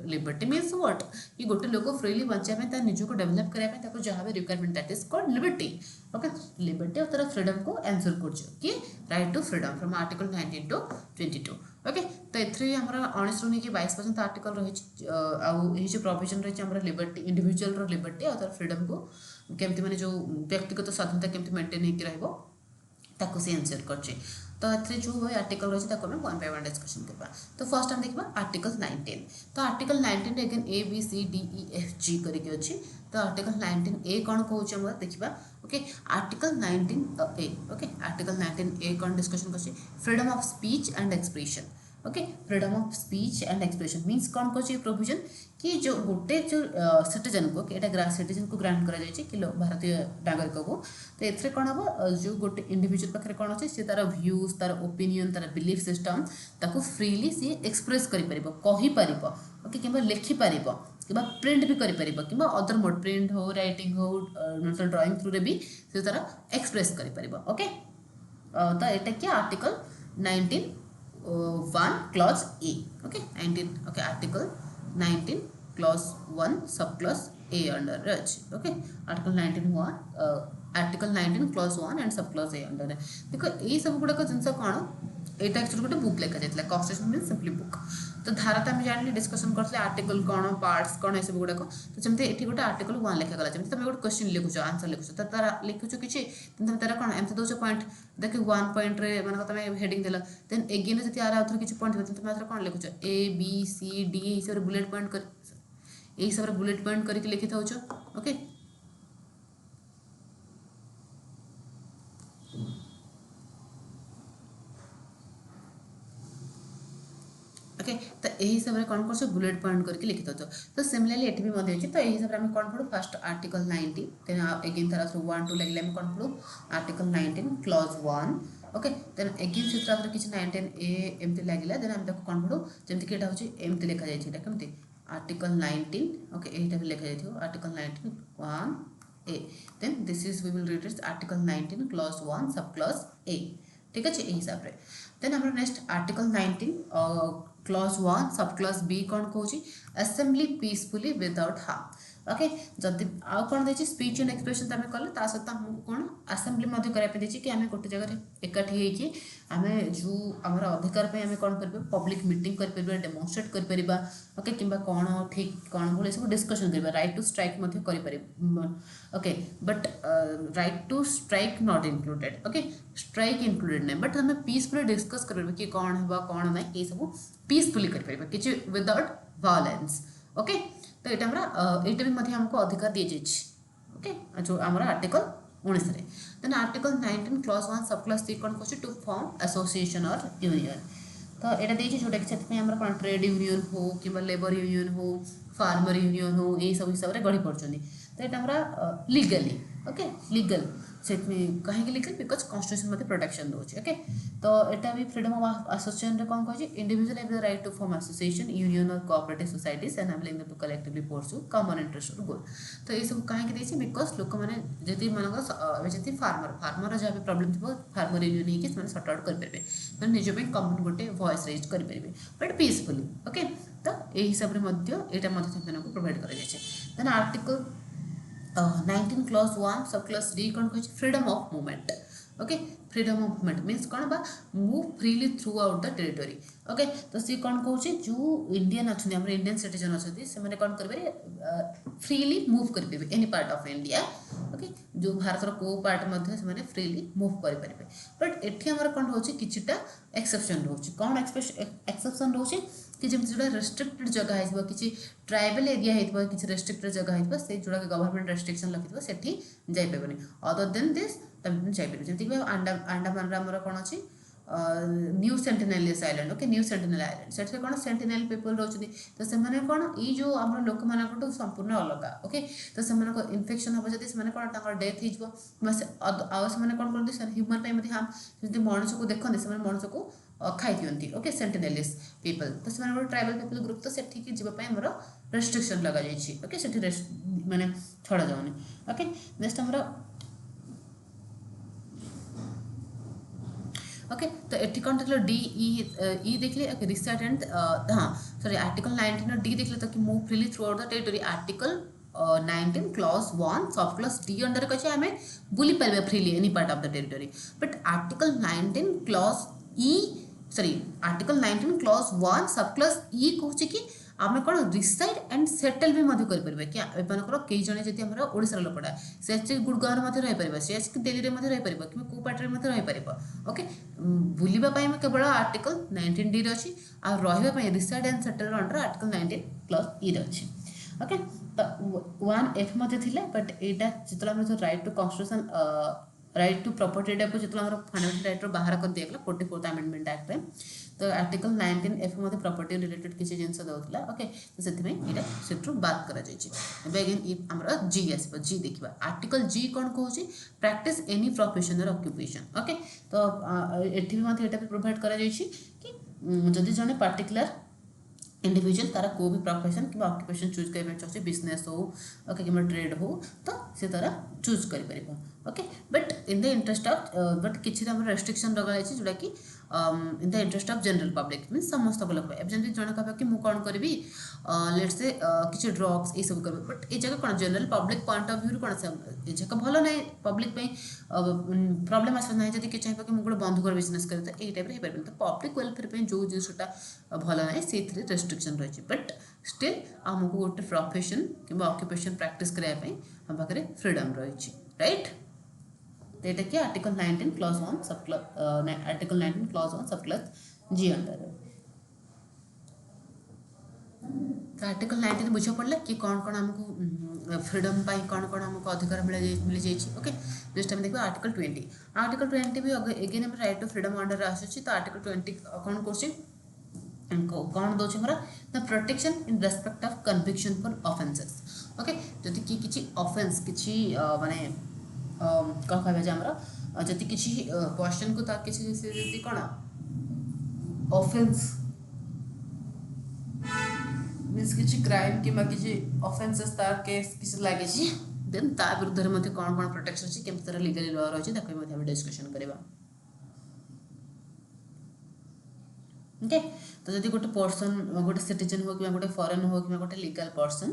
S1: लिबर्टी मीन्स व्हाट कि गोटे लोक फ्रीली बंचा ता निजको डेवलप करने जहाँ भी requirement that is called liberty okay liberty और तार फ्रीडम को आंसर कर कि right to freedom from article 19 to 22 okay तो ये आम 19 रू नहीं 22 पर्यंत आर्टिकल रही जो प्रोविजन रही लिबर्टी इंडिविजुअल लिबर्टी और तार फ्रीडम को केमती माने जो व्यक्तिगत स्वाधीनता केमती मेंटेन होकर रहिबो ताको से आंसर करछे तो एथरे जो आर्टिकल रही है वन बाय वन डिस्कशन करबा तो फर्स्ट हम देखबा आर्टिकल 19 तो article 19 again A B C D E F G करके अछि तो आर्टिकल 19 ए कौन कहूँ हम देखा ओके आर्टिकल 19 ए ओके आर्टिकल 19 ए कौन डिस्कशन कर freedom of speech and expression okay freedom of speech and expression means कौन कर प्रोविजन कि जो गोटे जो सिटीजन को यहाँ सिटीजन को ग्रांट करा जायछि कि भारतीय नागरिक को तो ये कौन हम जो गोटे इंडिविजुअल पाखे कौन अच्छे सी तार भ्यूज तार ओपिनियन तार बिलीफ सिस्टम ताको फ्रीली सी एक्सप्रेस कहीपर ओके कि लिखिपर कि प्रिंट भी कर अदर मोड प्रिंट हो राइटिंग हो नोटल ड्राइंग थ्रू भी से तार एक्सप्रेस कर ओके तो यहाँ क्या article 19 1 clause A okay 19 okay article 19 clause 1 sub clause A under okay article 19 1 article 19 clause 1 and sub clause A under देखो ये सब गुड़ा का जिनसा कौन एटा एक्चुअली गोटे बुक लेखा जाइतला कॉन्स्टिट्यूशन मींस सिंपली बुक तो धारा तो आम जानी डिस्कशन करते आर्टिकल कौन पार्ट्स कौन ये सब गुड़ाक तो जमी ये गोटे आर्टिकल 1 लिखागला जमी तुम गोटे क्वेश्चन लिखुच आंसर लिखुच तो तार लिखुच कि तुम तार कौन एमती दौच पॉइंट देख 1 पॉइंट मान तुम हेडिंग देल देन एगेन जब यार आउथर किसी पॉइंट हो तुम कौन लिखुच ए बी सी डी हिसाब से बुलेट पॉइंट कर हिसाब से बुलेट पॉइंट करके लिखि था ओके ओके तो यही हिसाब से कौन कर बुलेट पॉइंट करके लिखि दो तो सिमिलरली ये भी अच्छी तो यही हिसाब से कौन पढ़ू फर्स्ट आर्टिकल 19 देन अगेन तार 1 2 लगे कौन पढ़ू article 19 clause 1 okay then again से किसी 19 ए एमती लगे देन आम कौन पढ़ू जमीक यहाँ हूँ एमती लिखा जाए कमी आर्टिकल 19 ओके यही भी लिखा जाए article 19 1 A then this is we will read it article 19 clause 1 sub clause A ठीक अच्छे यही हिसाब से देन हम next article 19 clause 1 sub clause B कौन कहूँ assembly peacefully without harm okay जदि आउ कौन देखिए स्पीच एंड एक्सप्रेशन आम कले सहित आमको कौन आसेंबली करने कि आम गोटे जगह एकाठी होमें जो आम अधिकार आम कौन कर पब्लिक मीटिंग कर डेमोन्स्ट्रेट कर ओके कि कौन ठीक कौन भूल सब डिस्कसन कर right to strike okay but right to strike not included okay strike included नहीं बट आम पीसफुली डिस्कस कर कि कौन है कौन ना ये सब पीसफुली कर कि विदाउट वायलेंस ओके तो यहाँ भी हमको अधिकार दी जाइए ओके जो आम article 19 then article 19 clause 1 sub clause 3 कौन कर टू फॉर्म एसोसिएशन और यूनियन तो यहाँ देखिए जोटा कि से कौन ट्रेड यूनियन हो कि लेबर यूनियन हो फार्मर यूनियन हो यही सब हिसाब से गढ़ी पड़ते तो यहाँ लीगली ओके लीगल से कहीं लिखे बिकज कन्स्टिट्यूशन मत प्रोटेक्शन दूसरी ओके तो यहाँ भी फ्रीडम ऑफ एसोसिएशन कौन कहे individual have the right to form association union or cooperative societies enabling them to collectively pursue common interest or goal तो ये सब कहीं देती बिकज लोक मैंने जी मन जी फार्मर जहाँ भी प्रोब्लेम थी फार्मर यूनियन होकर सॉर्ट आउट करेंगे मैंने निज कॉमन गोटे वॉइस रेज करेंगे बट पीसफुली ओके तो यही हिसाब से यहाँ प्रोवाइड कर article 19 clause 1 sub clause D कौन कह freedom of movement okay freedom of movement means कौन बा move freely through out the territory okay तो सी कौन कहे जो इंडियन अच्छा इंडियन सिटीजन अच्छा से कौन करेंगे फ्रीली मूव करेंगे any part of India okay जो भारतर को पार्ट से फ्रीली मूव करेंगे बट एटी आम कौन रोचे किटा एक्सेप्शन रोचे कौन एक्सेप्शन रोचे कि जमी जो रेस्ट्रिक्टेड जगह हो कि ट्राइबल एरिया हो कि रेस्ट्रिक्टेड जगह हो जोड़ा गवर्नमेंट रेस्ट्रिक्शन लखी सेठी जाइपर अदर देन दिस तुम जाइपर जमीक अंडमान आमर कौन अच्छी new Sentinelese island okay new Sentinel island से कौन सेंटिनेल पीपल रोचे तो से कौन ये जो आम लोक मान संपूर्ण अलग ओके तो से इनफेक्शन हम जब से कौन डेथ हो कौन करते ह्यूमन हार्म जब मनुष्य को देखते से मनुष्य को खाई दिखती ओके सेंटिनेलियस पीपल तो से ट्राइबल पीपल ग्रुप तो सेठी जीवाई आमर रेस्ट्रिक्शन लग जाए ओके से माने छड़ा जाऊनी ओके नेक्स्ट आमर ओके तो ये कौन देख डी ई देखिए रिसेट एंड हाँ सॉरी आर्टिकल 19 डी देखिए तो कि move freely through out the territory article 19 clause 1 sub clause D under कहे आम बुली पारे freely any part of the territory but article 19 clause E sorry article 19 clause 1 sub clause ई कहूँ कि आम कौन रिसाइड एंड सेटल भी करें कि एमर कई जन जी आम ओडार लोकटा से गुड़गाँव में रहीपर सी आसिक दिल्ली में रहीपर कि कौ पार्टी में रहीपर ओके बुलवाई केवल आर्टिकल 19 डी अच्छी आ रही reside and settle under article 19 clause E अच्छी ओके तो 1F बट यहाँ जो right to constitution right to property को जो फंडामेंटल राइट बाहर कर दिया 44th अमेंडमेंट एक्ट में तो आर्टिकल 19F में प्रॉपर्टी रिलेटेड किसी जिन दूसरा ओके तो से बात कर अगेन आम जी आस जी देखा आर्टिकल जी कौन कहे प्रैक्टिस एनी प्रोफेशन और ऑक्यूपेशन ओके तो ये प्रोवाइड कर जदि जड़े पार्टिकुलर इंडिविजुअल तारा को भी प्रोफेशन कि ऑक्यूपेशन चूज करने चाहिए बिजनेस हो ओके कि ट्रेड हो तो से तारा चूज कर okay but in the interest of but किसी रेस्ट्रिक्शन लगा जोटा कि in the interest of general public mean समस्त लोग जमी जन कह कि मुझे कौन करी लेट से किसी ड्रग्स ये सब कर बट ये जगह कौन general public point of view कौन ये जगह भल ना पब्लिक प्रॉब्लम आस ना जब किए चाहिए कि मुझे गोटे बंधुकर बिजनेस कर तो ये टाइप हो तो पब्लिक वेलफेयर जो जिनसा भल ना से रेस्ट्रिक्शन रही बट स्टिल आमको गोटे प्रोफेशन कि ऑक्यूपेशन प्रैक्टिस करने हम पाखे फ्रीडम रही राइट तो यहाँ कि article 19 clause 1 sub clause article 19 clause 1 sub clause जी अंडर तो आर्टिकल 19 बुझा पड़ा कि कौन कौन आमको फ्रीडम कौन कौन आमको अधिकार मिल जाए ओके नेक्स्ट टाइम देखो आर्टिकल 20 आर्टिकल 20 भी अगेन हम राइट टू फ्रीडम अंडर आसूँ तो आर्टिकल 20 कौन कर कौन दौर हमारा the protection in respect of conviction for offences okay जदि किसी ऑफेंस किसी माने कौन कह जदि किसी पर्सन को किसी कौन ऑफेंस मीन्स किसी क्राइम कि किसी ऑफेंसेस तार केस किसी लगी देन ता विरुद्ध में कौन कौन प्रोटेक्शन अच्छी केमती तरह लीगली लॉ रही डिस्कशन करवा ओके तो जब गोटे पर्सन गोटे सिटीजन हो कि गोटे फॉरेन हो कि गोटे लीगल पर्सन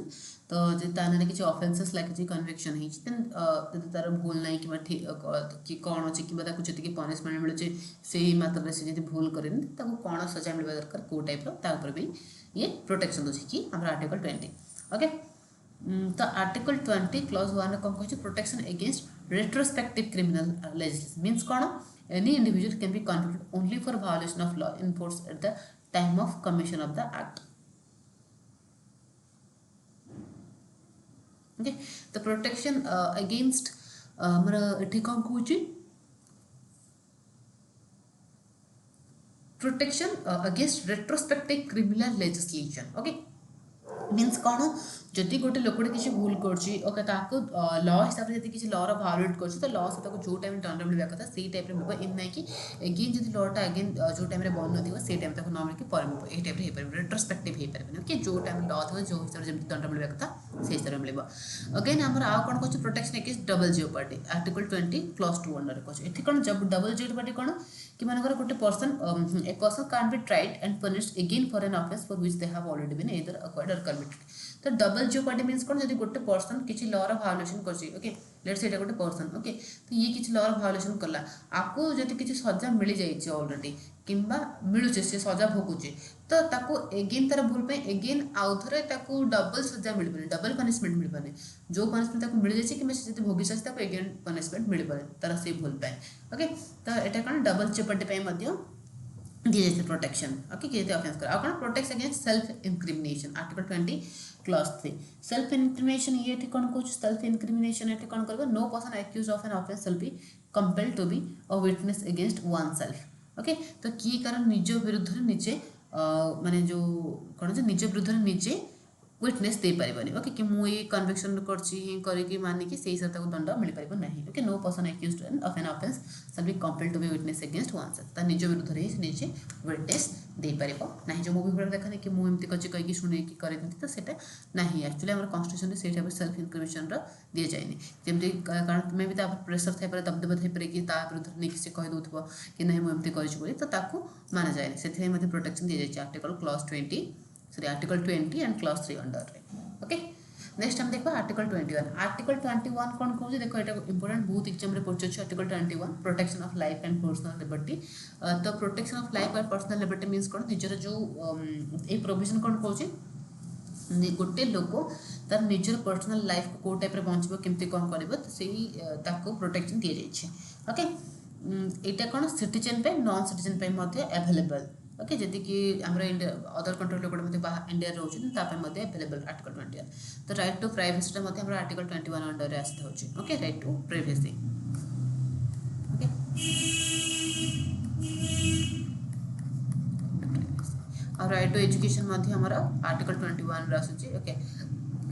S1: तो जब ताने किसी ऑफेंसेस लगी कन्विक्शन होती तार भूल ना कि कौन अच्छे कि जी पनिशमेंट मिलूँ से ही मात्रा से जी भूल करें कौन सजा मिलवा दरकार कौ टाइप भी ये प्रोटेक्शन दूसरी कि हमारे आर्टिकल 20 ओके तो आर्टिकल 20 क्लॉज 1 कौन कहे protection against retrospective criminal legislation means कौन any individual can be convicted only for violation of law enforced at the time of commission of the act okay the protection against हमरा एठी कौन कहूची protection against retrospective criminal legislation okay means कौन जदि गोटे लोकटे किसी भूल कर लॉ हिसाब से किसी लॉ भायोलेट कर तो लॉ से जो टाइम दंड मिलवा कथा से टाइप मिल इन ना कि एगेन जब लॉटा एगेन जो टाइम बन न से टाइम तक न मिलकर पर मिल ये टाइप हो रेट्रोस्पेक्टिव हो पारे कि जो टाइम लॉ थो जो हिसाब से जब दंड मिलवा कथा से हिसाब से मिल अगेन आम आउ कौन कह protection against double jeopardy article 20 clause 2 under कह ये कौन जब डबल जियोपार्डी कौन कि मानकर गोटे person a person can be tried and punished again for an offence for which they have already been either acquired or committed तो double jeopardy means कौन जब गोटे पर्सन किसी लॉ भायोलेसन कर ओके लेट्स से गोटे person okay तो ये किसी लॉ भायोलेसन कला आपको जब किसी सजा मिल जाए ऑलरेडी किंबा मिलूचे से सजा भोगुचे तो ताको एगेन तार भूल पे एगेन आउ थे डबल सजा मिल पाने डबल पनिशमेंट मिल पाने जो पनिशमेंट ताको मिल जाए कि जब भोगी सारी ताको एगेन पनिशमेंट मिल पाए तार से भूल पाए ओके तो यहाँ कौन डबल जियोपार्डी दी जाए प्रोटेक्शन ओके कि ऑफेंस कर कौन protect against self incrimination article 20 clause 3 self incrimination ये कौन कह सेल्फ इनक्रिमिनेशन ये कौन कर no person accuse of an offence will be compelled to be a witness against one self okay तो किए कारण निज विरुद्ध निजे माने जो कौन निज विरुद्ध निजे विटनेस दे पारिबनी ओके कि मु ये कन्विक्शन करके मानिकी से हिसाब से दंड मिल पार ना okay no person accused of an offence shall be compelled to be witness against one self ता निज विरुद्ध ही निजे विटनेस दे पार ना जो मूवी गुड़ा देखा कि मुझे कच्चे कहीं शुणे कि कर तो सेटा ना एक्चुअली आम कन्स्टिट्यूशन से टाइप सेल्फ इनक्रिमिनेशन दी जाए जमी कारण मे भी प्रेसर थाई दबदबा थाई कि विरुद्ध नहीं से कहीदे कि नहीं मुझे कर तो माना जाए से प्रोटेक्शन दी जाए article clause 20 sorry article 20 and clause 3 under okay next हम देखो आर्टिकल 21 कौन कहूँ देखो ये इंपोर्टेंट बहुत एग्जाम पहुंचे article 21 protection of life and personal liberty तो प्रोटेक्शन ऑफ लाइफ और पर्सनल लिबर्टी मीन्स कौन निजर जो ये प्रोविजन कौन कहूँ गोटे लोक तार निजर पर्सनल लाइफ को कौ टाइप बचब केमती कौन कर प्रोटेक्शन दी जाए ओके यहाँ कौन सिटीजन पे नॉन सिटीजन पे अवेलेबल ओके जदि कि आम इंडिया अदर कंट्री लोक इंडिया रोचे अवेलेबल आर्टिकल 21 तो right to privacy article 21 under आसता हो okay right to privacy okay और राइट टू एजुकेशन आर्टिकल 21 आसूँ okay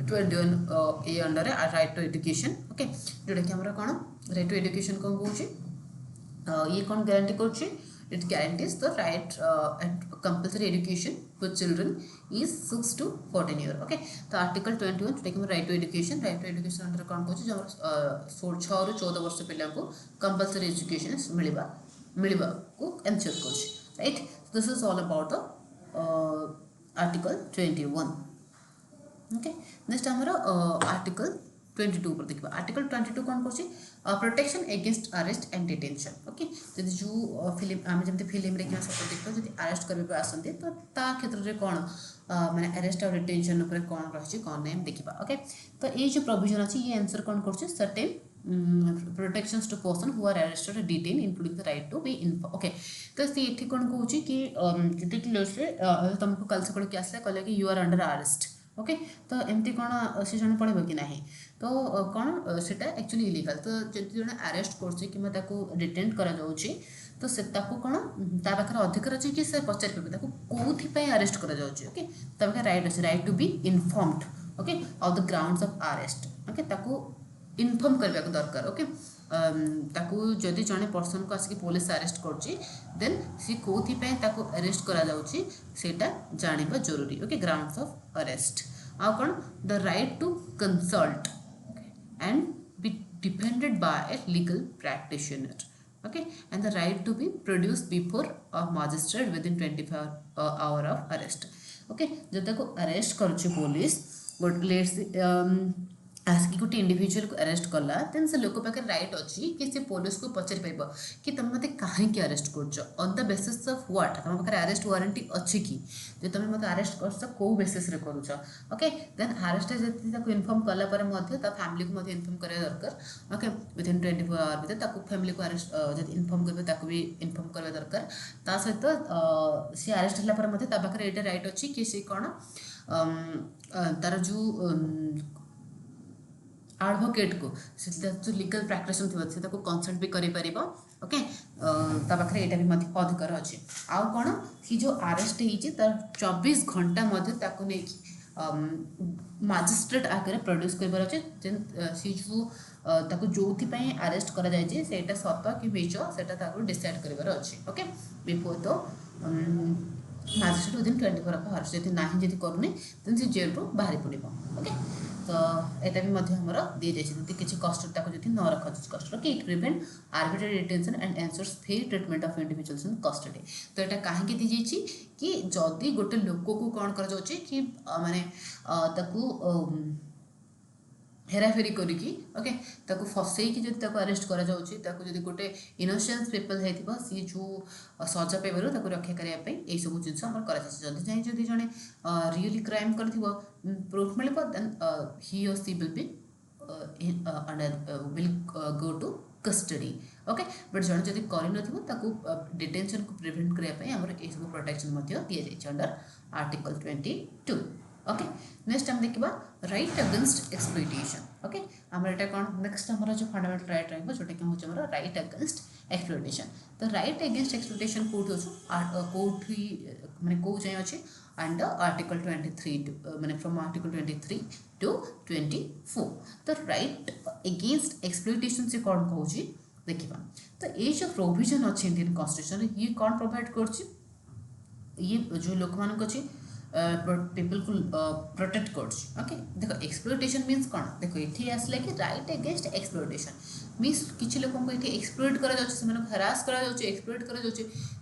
S1: 21 A under right to education okay जोटा कि कौन राइट टू एजुकेशन कौन कौन ये कौन गारंटी कर it guarantees the right and compulsory education for children is 6 to 14 year okay तो आर्टिकल 21 जोटा कि राइट टू एजुकेशन अंडर कौन कह जो 6 ରୁ 14 वर्ष पिला को कंपलसरी एजुकेशन मिलवा को एनश्योर कर right this is all about the article 21 okay next हमर आर्टिकल 22 पर देखा आर्टिकल 22 कौन कर protection against arrest and detention okay जब जो फिल्म आम जमी फिल्म रे देखो जब अरेस्ट करने आसते तो ता क्षेत्र में कौन माने अरेस्ट और डिटेंशन उपर कौन रही कौन नहीं देखा ओके तो ये जो प्रोविजन अच्छी ये आंसर कौन कर certain protections to person who are arrested or detain including the right to be inform okay तो सी ये कौन कहूँ कि तुमको कल से क्या आसला कहले कि you are under arrest okay तो एमती कौन से जन पड़े कि ना तो कौन सेटा एक्चुअली इलीगल तो जब जन अरेस्ट कर डिटेन करा तो से कौन ता पाखे अधिकार अच्छे कि पचार पारे कौन अरेस्ट करा ओके ता पाखे राइट अच्छे right to be informed okay of the grounds of arrest okay inform करने को दरकार ओके जदि जड़े पर्सन को आसिक पुलिस अरेस्ट कर सी कौन अरेस्ट करा जाना जरूरी ओके ग्राउंड्स ऑफ अरेस्ट आउ कौन the right to consult and be defended by a legal practitioner okay and the right to be produced before a magistrate within 24 hour of arrest okay जब arrest कर police let's आसिक गोटे individual को arrest कला then से लोक पाखे right अच्छी कि से पुलिस को पचारि पार कि तुम मत कहीं अरेस्ट कर on the basis of what तुम पाखे अरेस्ट वारंटी अच्छी कि जो तुम मत अरेस्ट कर कौ बेसिस रे करूछ ओके देन अरेस्ट जब इनफर्म कला फैमिली को इनफर्म करा दरकार ओके विद इन 24 आवर भर फैमिली को अरेस्ट जब इनफर्म करेंगे भी इनफर्म करवा दरकार ता सहित सी अरेस्ट होगा पाखे ये राइट अच्छी कि सी कौन तार जो एडवोकेट को जो लीगल प्रैक्टिशन थी कंसल्ट भी कर ओके पाखे यहाँ भी अधिकार अच्छे आउ कौन सी जो अरेस्ट हो 24 घंटा नहीं ମାଜିଷ୍ଟ୍ରେଟ୍ ଆଗରେ ପ୍ରଡ୍ୟୁସ୍ କରିବାର ଅଛି ଯେନ୍ ସେ ଯେଉଁ ତାକୁ ଯେଉଁଥିପାଇଁ ଆରେଷ୍ଟ କରାଯାଇଛି ସେଇଟା ସତ କି ମିଛ ସେଇଟା ତାକୁ ଡିସାଇଡ଼ କରିବାର ଅଛି ଓକେ ବିଫୋର୍ ଦ ମାଜିଷ୍ଟ୍ରେଟ୍ ୱିଦିନ୍ 24 ଆୱାର୍ସ ଯଦି ନାହିଁ ଯଦି କରୁନି ଦେନ୍ ସେ ଜେଲ୍ରୁ ବାହାରି ପଡ଼ିବ ଓକେ ତ ଏଇଟା ବି ମଧ୍ୟ ଆମର ଦିଆଯାଇଛି ଯଦି କିଛି କଷ୍ଟଡି ତାକୁ ଯଦି ନ ରଖାଯାଇଛି କଷ୍ଟଡି କି it prevent arbitrary detention and ensures fair treatment of individuals in custody ତ ଏଇଟା କାହିଁକି ଦିଆଯାଇଛି କି ଯଦି ଗୋଟେ ଲୋକକୁ କ'ଣ କରାଯାଉଛି କି ମାନେ ତାକୁ हेराफेरी करिकी ओके ताको फसैकी जब ताको अरेस्ट करा जाउची ताको जदि गोटे इनोसेंस पीपल हेतिबा सी जो सजा पेबरो ताको रक्षा करिया पे ए सब जिंस हमर करा जाय जदि चाहि जदि जने रियली क्राइम करथिबो प्रूफ मिलबो then he or she will be under will go to custody okay but जने जदि करि नथिबो ताको डिटेंशन को प्रिवेंट करिया पे हमर ए सब प्रोटेक्शन मध्ये दिया जाय अंडर आर्टिकल 22 ओके नेक्स्ट हम देखिबा राइट अगेंस्ट एक्सप्लॉइटेशन ओके हमर एटा कोन नेक्स्ट हमर जो फंडामेंटल राइट रहबो जोटा कि होछ हमर राइट अगेंस्ट एक्सप्लॉइटेशन तो राइट अगेंस्ट एक्सप्लॉइटेशन कोठी होछ कोठी माने को जाय अछि अंडर आर्टिकल 23 माने फ्रॉम आर्टिकल 23 टू 24 तो राइट अगेंस्ट एक्सप्लॉइटेशन से कोन कहूची देखिबा तो ए जो प्रोविजन अछि इंडियन कॉन्स्टिट्यूशन ये कोन प्रोवाइड करछि ये जो लोक मान को अछि पीपल को प्रोटेक्ट कर ओके देखो एक्सप्लॉइटेशन मीन्स कौन देखो ये आसला कि राइट अगेंस्ट एक्सप्लॉइटेशन मीन्स किसी लोक को ये एक्सप्लॉइट करा जाउछ से माने हरास करा जाउछ एक्सप्लॉइट करा जाउछ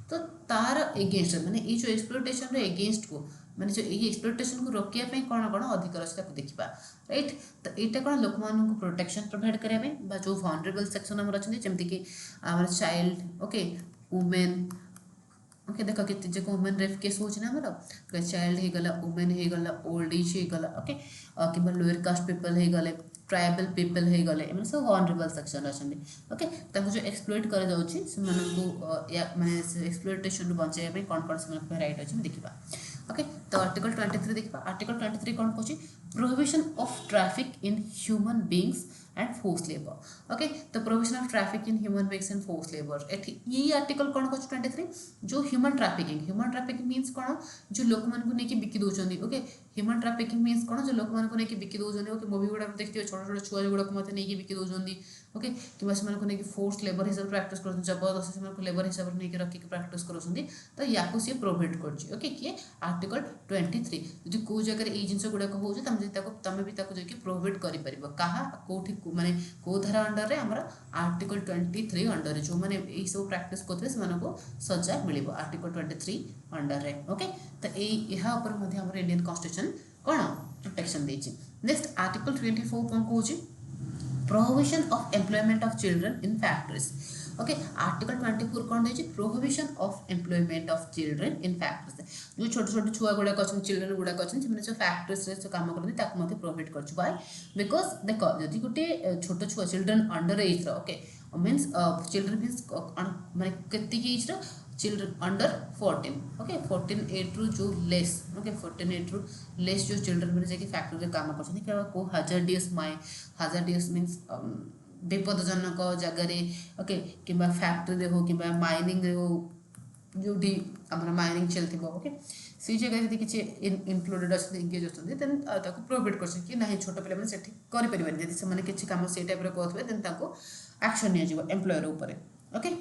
S1: तो तार अगेंस्ट माने ये जो एक्सप्लॉइटेशन रे अगेंस्ट को माने जो ये एक्सप्लॉइटेशन को रोकिया पे कोन कोन अधिकार अछि ताको देखिबा राइट तो एटा कोन लोक मान को प्रोटेक्शन प्रोवाइड करिया पे बा जो वनरेबल सेक्शन हमर अछि जेमति कि हमर चाइल्ड ओके वुमेन ओके देखो कि जे को वुमेन रेप केस होछ ना हमरो तो चाइल्ड हे गला वुमेन हे गला ओल्ड एज हे गला ओके कि लोअर कास्ट पीपल हे गले ट्राइबल पीपल हे गले एमन सब वनरेबल सेक्शन अछन ओके ताको जो एक्सप्लॉइट करा जाउची से मन को या माने एक्सप्लॉइटेशन बचाय पे कोन कोन से राइट अछि देखिबा ओके तो आर्टिकल 23 देखिबा आर्टिकल 23 कोन कहछि prohibition of traffic in human beings and force labour okay तो prohibition of traffic in human beings and force labour ये आर्टिकल कोन कहछि 23 जो ह्यूमन ट्रैफिकिंग मींस कोन जो लोक मान को नेकी बिकी दोचंदी ओके ह्यूमन ट्रैफिकिंग मींस कोन जो लोक मान को नेकी बिकी दोचंदी ओके मूवी गुडा देखथियो छोट छोट छुआ गुडा को मते नेकी बिकी दोचंदी ओके कि मान को नेकी फोर्स लेबर हिसाब प्रैक्टिस करछन जबरदस्ती से मान को लेबर हिसाब नेकी रखी के प्रैक्टिस करछंदी तो याको से प्रोवाइड करछि ओके कि आर्टिकल 23 जो को जगह ए जिंस गुडा को होछ तम जे ताको तमे भी ताको जे कि प्रोवाइड करि परिबो कहा कोठी माने को धारा अंडर रे हमरा आर्टिकल 23 अंडर रे जो माने ए सब प्रैक्टिस करथले से मानको सजा मिलिबो आर्टिकल 23 अंडर रे ओके तो ए यहा ऊपर मध्ये हमर इंडियन कॉन्स्टिट्यूशन कोन प्रोटेक्शन देछि नेक्स्ट आर्टिकल 24 कोन कहूछि prohibition of employment of children in factories okay article 24 कोन देछि prohibition of employment of children in factories जो छोट छोट छुआ गुडा कछन चिल्ड्रन गुडा कछन जे जो फैक्ट्रीज रे जो काम करथि ताको मते प्रोवाइड करछु बाय बिकॉज़ देखो जदि गुटे छोट छुआ चिल्ड्रन अंडर एज रो ओके मींस चिल्ड्रन मींस माने केति की एज रो चिल्ड्रन अंडर 14 ओके 14 एज रो जो लेस ओके 14 एज रो लेस जो चिल्ड्रन माने जे कि फैक्ट्री रे काम करछन के को hazardous मींस विपदजनक जगह ओके किबा फैक्ट्री रे हो किबा माइनिंग रे हो जो डी हमरा माइनिंग चलथिबो ओके सी जगह यदि किछि इंक्लूडेड अछि एंगेज होतंदी देन ताको प्रोवाइड करछ कि नाही छोट पिले माने सेठी करि परिबनि यदि से माने किछि काम से टाइप रे करथबे देन ताको एक्शन निया जिवो एम्प्लॉयर ऊपर ओके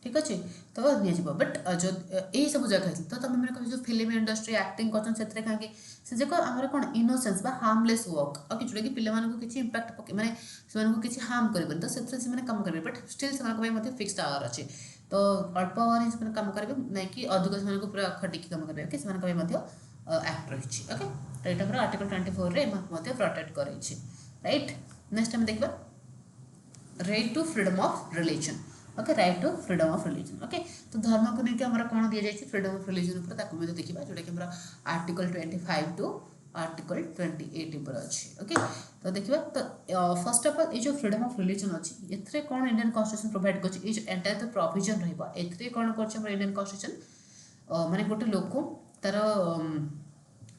S1: ठीक अच्छे तो निया बट जो यही सब जगह तो तुम मैंने कह जो फिल्म इंडस्ट्री एक्टिंग करछन सेतरे काहे से जको हमर कोन इनोसेंस बा हार्मलेस वर्क ओके जोटा कि पिले मानको किछि इंपैक्ट पके माने से मानको किछि हार्म करबे तो सेतरे से माने काम करबे बट स्टिल से मानको मध्ये फिक्स्ड आवर अछि तो अल्प आवर से माने काम करबे नै कि अधिक से मानको पूरा खटी के काम करबे ओके से मानको मध्ये एक्ट रहिछि ओके तो एटा हमर आर्टिकल 24 रे मध्ये प्रोटेक्ट करै छी राइट नेक्स्ट हम देखबा right to freedom of religion okay right to freedom of religion okay तो धर्म को लेके हमरा कोन दिया जाय फ्रीडम ऑफ रिलीजन ऊपर ताको में देखिबा जोटा कि हमरा आर्टिकल 25 टू आर्टिकल 28 ऊपर अछि ओके तो देखिबा तो फर्स्ट ऑफ ऑल ए जो फ्रीडम ऑफ रिलीजन अछि एथरे कोन इंडियन कॉन्स्टिट्यूशन प्रोवाइड करछि ए जो एंटायर द प्रोविजन रहबा एथरे कोन करछि हमरा इंडियन कॉन्स्टिट्यूशन माने गोटे लोक तार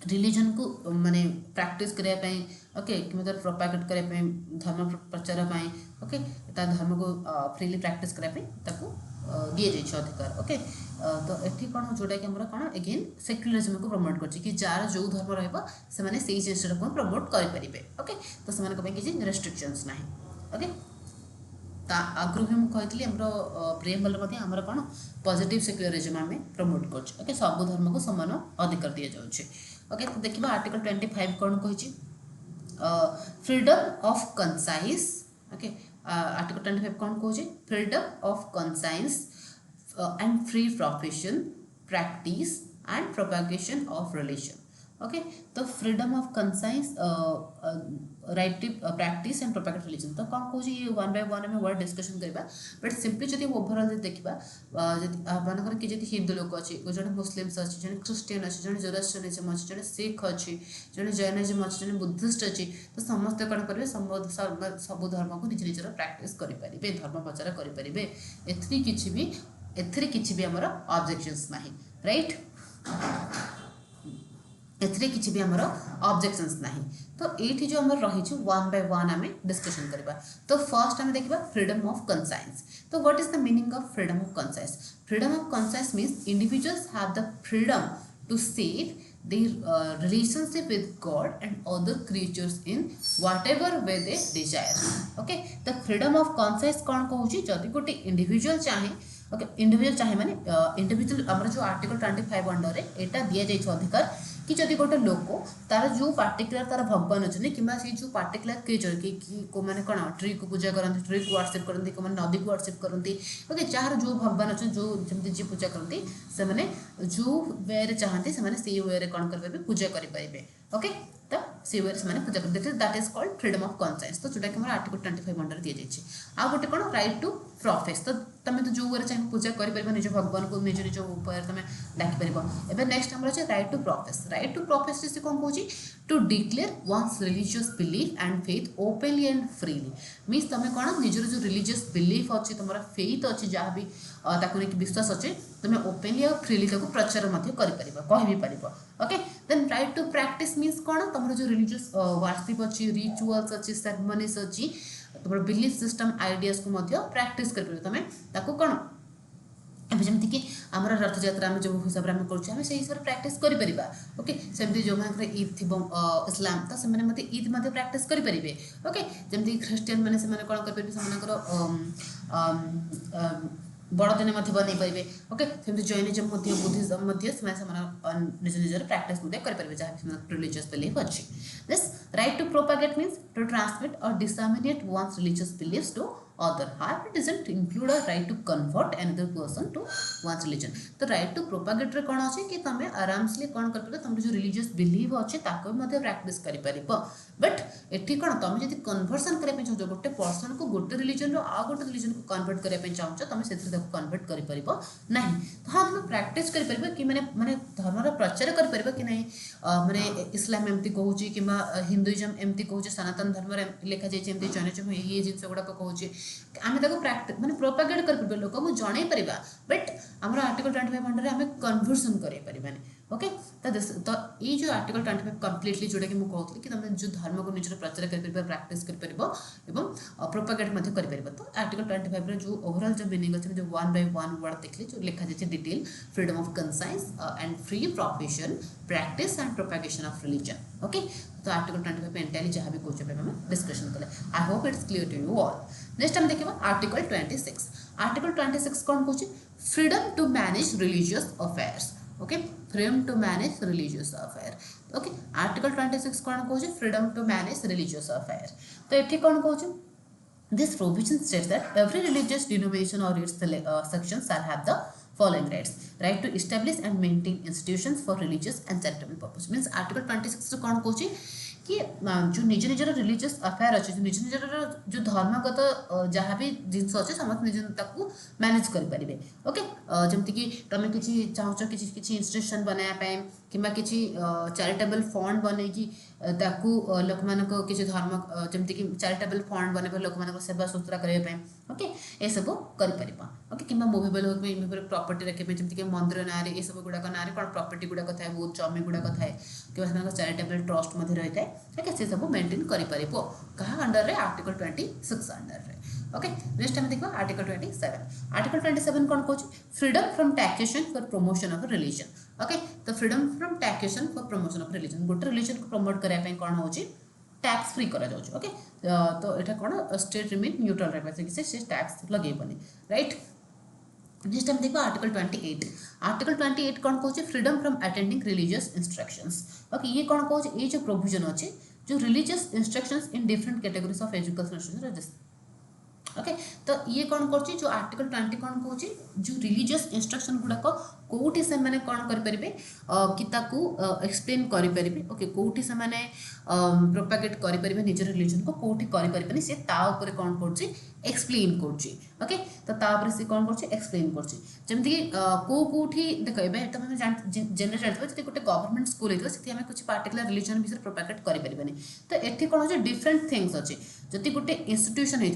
S1: रिलीजन को माने प्रैक्टिस करिया पई ओके कि मतलब प्रोपागेट करिया पई धर्म प्रचार पई ओके ता धर्म को फ्रीली प्रैक्टिस करिया पई ताको दिए जाइए अधिकार ओके तो ये कौन जोटा कि कौन एगेन सेक्युलरिज्म को प्रमोट कर जार जो धर्म रही से जिनसा को प्रमोट करेंगे ओके तो से किसी रेस्ट्रिक्शंस ना ओके आगु भी मुझे प्रियम्बल आमर कौन पॉजिटिव सेक्युलरिज्म आम प्रमोट कर सब धर्म को समान अधिकार दि जाऊँगी ओके तो देखिए आर्टिकल 25 कौन कही freedom of conscience okay article 25 कौन कहे freedom of conscience and free profession practice and propagation of religion okay तो freedom of conscience right to practice and propagate religion तो कौन कौन ये वन बाय वन आम वर्ड डिस्कशन करवा but simply जब ओवरऑल देखा मानकर कि हिंदू लोक अच्छे जड़े मुस्लिम्स अच्छे जड़े क्रिश्चियन अच्छे जड़े जोरास्ट्रियनिज्म अच्छे जड़े सिख अच्छे जड़े जैनिज्म अच्छे जड़े बुद्धिस्ट अच्छे तो समस्ते कौन करेंगे सब धर्म को निज निजर प्रैक्टिस करेंगे धर्म प्रचार करेंगे एथि किसी भी आमर ऑब्जेक्शंस ना राइट एथरे किसी भी आमर ऑब्जेक्शंस ना तो ये जो आम रही वन बाय वन आम डिस्कशन करवा तो फर्स्ट आम देखा फ्रीडम ऑफ कंसाइंस तो what is the meaning of freedom of conscience freedom of conscience means individuals have the freedom to save their relationship with God and other creatures in whatever way they desire okay the freedom of conscience कौन कहूँ जदि गोटे individual चाहे okay individual चाहे माने individual आमर जो article 25 under रे एटा दिया जाय अधिकार कि जदि गोटे लोक तार जो पार्टिकुलर तार भगवान अच्छे कि जो पार्टिकुलर क्रिएचर कि मैंने कौन ट्री को पूजा करती ट्री को वर्शिप करती को नदी को वर्शिप करती ओके जार जो भगवान अच्छे जो जमी जी पूजा करती से मैंने जो वे चाहती से वे कौन करेंगे पूजा करेंगे ओके तो से वे से पूजा करते that is called freedom of conscience तो जोटा कि आर्टिकल 25 अंडर दि जाइए आ गोटे कौन राइट टू प्रोफेस तो तुम तो जो वे चाहिए पूजा कर निज भगवान को निज निज उपाय तुम डाकिपर एवं नेक्स्ट आम अच्छे राइट टू प्रोफेस से कौन कहूँ to declare one's religious belief and faith openly and freely means तुम कौन निजर जो रिलीजियस बिलीफ अच्छी तुम फेथ अच्छी जहाँ भी लेकिन विश्वास अच्छे तुम ओपनली और फ्रीली प्रचार कह okay then right to practice means कौन तुम जो रिलीजियस वर्शिप अच्छी रिचुअल्स अच्छी सेरेमनीज अच्छी तुम बिलीफ सिस्टम आइडियाज को प्रैक्टिस कर तुम कौन एवं जमी कि आम रथ यात्रा जो हिसाब से करें से हिसाब से प्रैक्टिस करें ओके सेमती जो ईद थी इस्लाम तो से ईद प्रैक्टिस करेंगे ओके जमी ख्रीस्टियन मैंने कौन कर बड़दिन बनई पारे ओके सेमती जैनिज्म बुद्धिज्म निज निजर प्रैक्टिस करेंगे जहाँ रिलीजियस बिलीफ अच्छी this right to propagate means to transmit or disseminate one's religious beliefs to other however it doesn't include a right to convert another person to one's religion तो right to propagate रे कौन अच्छे कि तुम आराम से कौन कर तुम जो रिलीजियस बिलीव अच्छे प्रैक्टिस कर बट एटी कौन तुम जब कन्वर्सन करने चाहो गोटे पर्सन को गोटे रिलीजन आ गोटे रिलीजन को कन्वर्ट करने चाहो तुम से कन्वर्ट कर ना तो हाँ तुम प्रैक्टिस कर कि माने धर्मर प्रचार कर कि नहीं माने इस्लाम एमती कहूँ कि हिंदुइज्म एमती कहूँ सनातन धर्म लिखा जाए जैनिज्म ये जिन गुड़ाक कहूँ आम प्रैक्टिस माने प्रोपागेट कर लोक को जन पार बट आम आर्टिकल 25 अंडर आम कन्वर्सन कर ओके तो ये जो आर्टिकल 25 कम्प्लीटली जोटा कि मुझे कहती कि तुम जो धर्म को निजर प्रचार कर प्रैक्टिस कर प्रोपागेट कर तो आर्टिकल 25 जो ओवरऑल जो मीनिंग अच्छे जो वन बाय वन वर्ड देखिए जो लिखा जाए detail freedom of conscience and free profession practice and propagation of religion okay तो आर्टिकल 25 एंटायरली जहाँ भी कुछ आम डिस्कशन कले I hope it's clear to you all next हम देखा आर्टिकल 26 आर्टिकल 26 कौन कौन freedom to manage religious affairs okay freedom to manage religious affair okay article 26 कौन कौन freedom to manage religious affair तो ये कौन कौन this provision states that every religious denomination और it's sections shall have the following rights right to establish and maintain institutions for religious and charitable purpose means article 26 कौन कौन कि जो निज निजर रिलीजियस अफेयर अच्छे निज निजर जो धर्मगत जहाँ भी जिनस अच्छे समस्त निज मैनेज करेंगे ओके जमती कि तुम किसी चाहो किसी इंस्टीट्यूशन बनाया कि चैरिटेबल फंड बनई लोक मान किसी धर्म जमती कि चैरिटेबल फंड बन लोक मान सेवा सुतरा करने ओके ये सब कर ओके कि मूवेबल हो इमूवेबल प्रॉपर्टी रखे जमीक मंदिर ना ये सब गुड़ाक ना कौन प्रॉपर्टी गुड़ाक थाए बहुत जमी गुड़ाक थाए कि चैरिटेबल ट्रस्ट रही है ओके से सब मेंटेन कर क्या अंडर रे आर्टिकल 26 अंडर रे ओके नेक्स्ट हम देखा आर्टिकल 27 आर्टिकल 27 कौन कहूँ freedom from taxation for promotion of religion okay तो freedom from taxation for promotion of religion गोटे रिलीजन को प्रमोट करने कौन हो टैक्स फ्री करा जाउछ ओके तो एटा कौन स्टेट रिमेन न्यूट्रल रहबा से टैक्स लगेबनी राइट नेक्स्ट हम देखो आर्टिकल 28 आर्टिकल 28 कौन कहूँ freedom from attending religious instructions okay ये कौन कहूँ ये जो प्रोविजन अच्छे जो religious instructions in different categories of education institution okay तो ये कौन कर जो आर्टिकल 20 कौन कहूँ जो रिलीजियस इंस्ट्रक्शन गुड़ाक कौटी से मैंने कौन करेंगे कि एक्सप्लेन करेंगे ओके कौटी से मैंने प्रोपागेट करेंगे निजर रिलीजन को कौटी करेंगे सी ताऊपर कौन कर एक्सप्लेन कर तो तापर सी कौन कर एक्सप्लेन करमती कौटी देख ए तुम जेनराल जानते हो गोटे गवर्नमेंट स्कूल होती है कुछ पार्टिकुलर रिलीजन विषय प्रोपागेट करें तो ये कौन हो डिफरेंट थिंग्स अच्छे जदि गोटे इंस्टीट्यूशन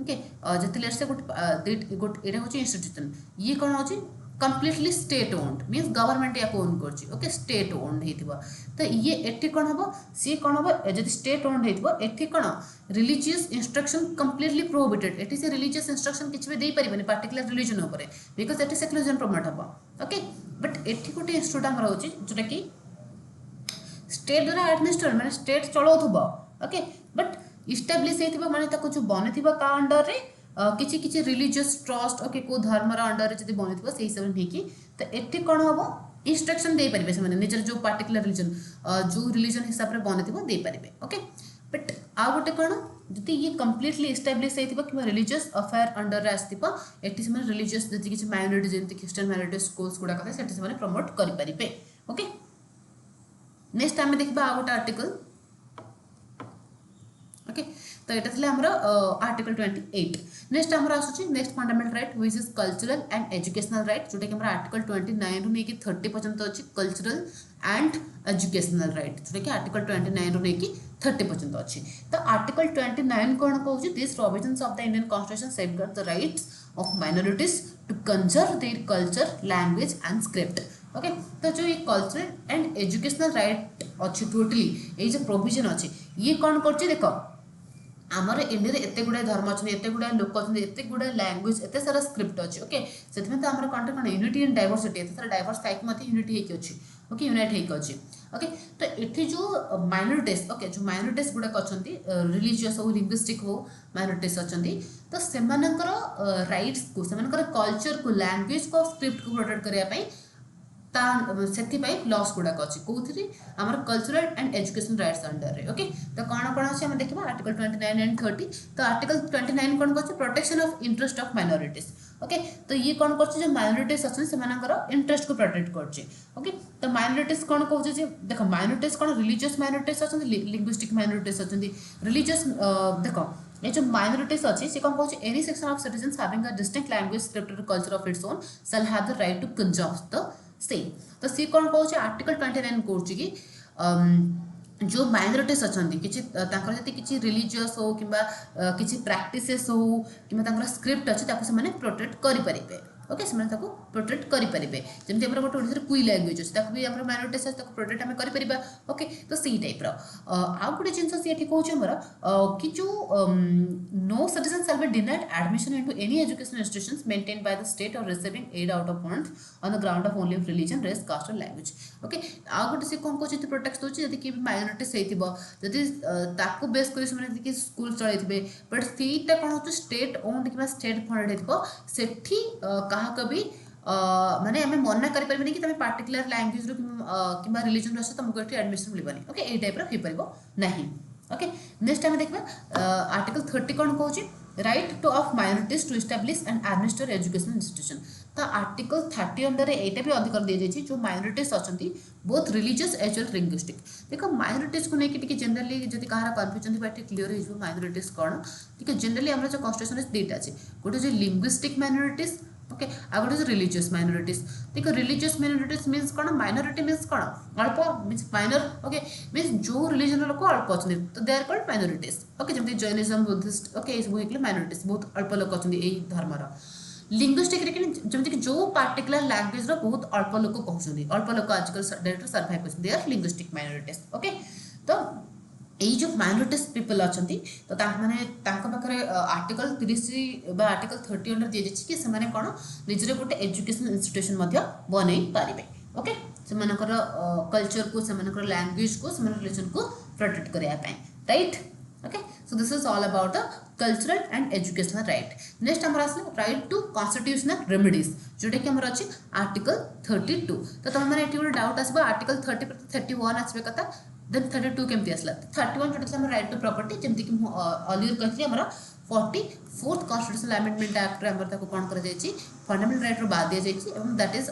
S1: ओके जैसे से गोटे यहाँ हूँ इंस्टीट्यूशन ये कौन हो completely state owned means government या ओन कर ओके स्टेट ओन्ड हो तो ये एटी कौन हम सी कौन हम जब स्टेट ओन्ड होती कौन religious instruction completely prohibited eighty से रिलीजियस इंस्ट्रक्शन किसी भी दे पारे पार्टिकुलर रिलीजन उपर बिकज एटी सेक्युलरिज्म प्रमोट हम ओके बट एटी गोटे इंस्टीट्यूट आम रोचे जोटा कि स्टेट द्वारा एडमिनिस्ट्रेट मैंने स्टेट चलाउथुब ओके बट इस्टाब्लीश होता माने जो बनी का अंडर रे किसी किसी रिलीजियस ट्रस्ट ओके को धर्मर अंडर जब बनी से हिसाब से नहीं तो ये कौन हम इंस्ट्रक्शन दे पारे से निजर जो पार्टिकुलर रिलीजन जो रिलीजन हिसाब से बनी दे पारे ओके बट आ गोटे कौन जी ये कम्प्लीटली इस्टाब्लीश होता कि रिलीजियस अफेयर अंडर आसो ये रिलीजियस जी किसी माइनोरिटी जमी क्रिश्चियन माइनोरिटी स्कूल्स गुड़ाक से प्रमोट करेंगे ओके नेक्स्ट आम देखा आ गोटे आर्टिकल ओके तो यहाँ थे आमर आर्टिकल 28 नेक्स्ट आमर आसूँ next fundamental right which is cultural and educational right जोटा कि आर्टिकल 29 रू नहीं 30 पर्यंत अच्छी कल्चरल एंड एजुकेशनल राइट जोटा कि आर्टिकल 29 रू नहीं 30 पर्यंत अच्छी तो आर्टिकल 29 कौन कहूँ this provisions of the Indian constitution safeguard the rights of minorities to conserve their culture language and script okay तो जो ये कल्चरल एंड एजुकेशनल राइट अच्छी टोटली ये जो प्रोविजन अच्छी ये कौन कर देख आमर इंडिया एत गुड़ाए धर्म अच्छे एत गुड़ाए लोक अच्छे एत गुड़ाए लैंग्वेज एत सारा स्क्रिप्ट अच्छे ओके से तो आम कौन कौन यूनिटी एंड डाइवर्सिटी एत सारा डाइवर्स थी यूनिटी होती ओके यूनाइट होती ओके तो ये जो माइनॉरिटीज ओके जो माइनॉरिटीज गुड़ाक अच्छा रिलीजियस हो लिंग्विस्टिक हो माइनॉरिटीज अच्छा तो से राइट्स को कल्चर को लैंग्वेज को स्क्रिप्ट को प्रोटेक्ट करने से लॉस गुड़ाक अच्छी कौन आम cultural and education rights under रे ओके तो कौन कौन अच्छे देखा आर्टिकल 29 एंड 30 तो आर्टिकल 29 कौन कर protection of interest of minorities okay तो ये कौन कर माइनॉरिटीज अच्छे से इंटरेस्ट को प्रोटेक्ट कर ओके तो माइनॉरिटीज कौन कहूँ देख माइनॉरिटीज कौन रिलीजियस माइनॉरिटीज अच्छा लिंग्विस्टिक माइनॉरिटीज अच्छा रिलीजियस देख ये जो माइनॉरिटीज अच्छी से कौन कहूँ any section of citizens having a distinct language script or culture of its own shall have the right to conserve the same तो सी कौन कहूँ आर्टिकल 29 कहूँ कि जो माइनॉरिटीज अच्छा किसी रिलीजियस हो कि किसी प्रैक्टिसेस हो कि स्क्रिप्ट अच्छे से प्रोटेक्ट करेंगे ओके से प्रोटेक्ट करेंगे जमी आम गोटे क्वी लैंग्वेज अच्छे भी आम माइनॉरिटीज अच्छे प्रोटेक्ट आम कर ओके तो सी टाइप आउ गोटे जिन सी कहूँ आमर कि जो no citizen shall be denied admission into any education institutions maintained by the state or receiving aid out of funds on the ground of only religion race caste or language okay आउ गोटे सी कौन कहते protect दूसरी जब कि minorities होती base कर school चलते बट सीटा कौन हो स्टेट ओन्ड कि स्टेट फंडेड हो भी माने आम मना करें कि तुम पार्टिकुलर लैंग्वेज रू कि रिलीजन रही तुमको ये एडमिशन मिलबनी ओके ये टाइप हो नहीं ओके नेक्स्ट आम देखा आर्टिकल 30 कौन कहूँ right to of minorities to establish and administer education institution तो आर्टिकल 30 अंडर यहाँ भी अधिकार दी जाए जो माइनॉरिटीज अच्छा both religious as well linguistic देख माइनॉरिटीज को लेकिन जनरली जब कहार कन्फ्यूजन थी क्लीयर हो माइनॉरिटीज कौन ठीक जनरली आम जो कन्स्टिट्यूशन दुईटा अच्छे गोटे जो लिंग्विस्टिक माइनॉरिटीज ओके आ गोटे रिलीजियस माइनॉरिटीज देख रिलीजियस माइनॉरिटीज मीन्स कौन माइनॉरिटी मीन्स कौन अल्प मीन्स माइनर ओके मीन्स जो रिलीजन लोक अल्प अच्छे तो they are called minorities okay जमी जैनिज्म बुद्धिस्ट ओके ये सब होइकले माइनॉरिटीज बहुत अल्प लोक अच्छे यही धर्मर लिंग्विस्टिक जमी जो पार्टिकुलर लैंग्वेज बहुत अल्प लोक कहते अल्प लोक आजकल डेट सर्वाइव कर they are linguistic minorities okay तो এই जो माइनॉरिटीज पीपल अच्छा तो माने पाखे आर्टिकल 30 बा आर्टिकल 30 अंडर दी जाइए कि से कौन निजर गोटे एजुकेशनल इंस्टीट्यूशन बन पारे ओके से कल्चर को से लैंग्वेज को से रिलीजन को प्रोटेक्ट करने right okay so this is all about the cultural and educational right next आम आस राइट टू कॉन्स्टिट्यूशनल रेमेडीज जोटा कि आमर अच्छी आर्टिकल 32 तो तुम मैंने गोटे डाउट आस आर्टिकल 30 31 आसवे कथा देन 32 केमती आसला 31 जोटा हम राइट टू प्रॉपर्टी जमती कि अर्लियर कहली हमर 44th कॉन्स्टिट्यूशनल अमेंडमेंट एक्ट रे हमर ताको कोन कर जायछि फंडामेंटल राइट रो बाद दिया जायछि एवं that is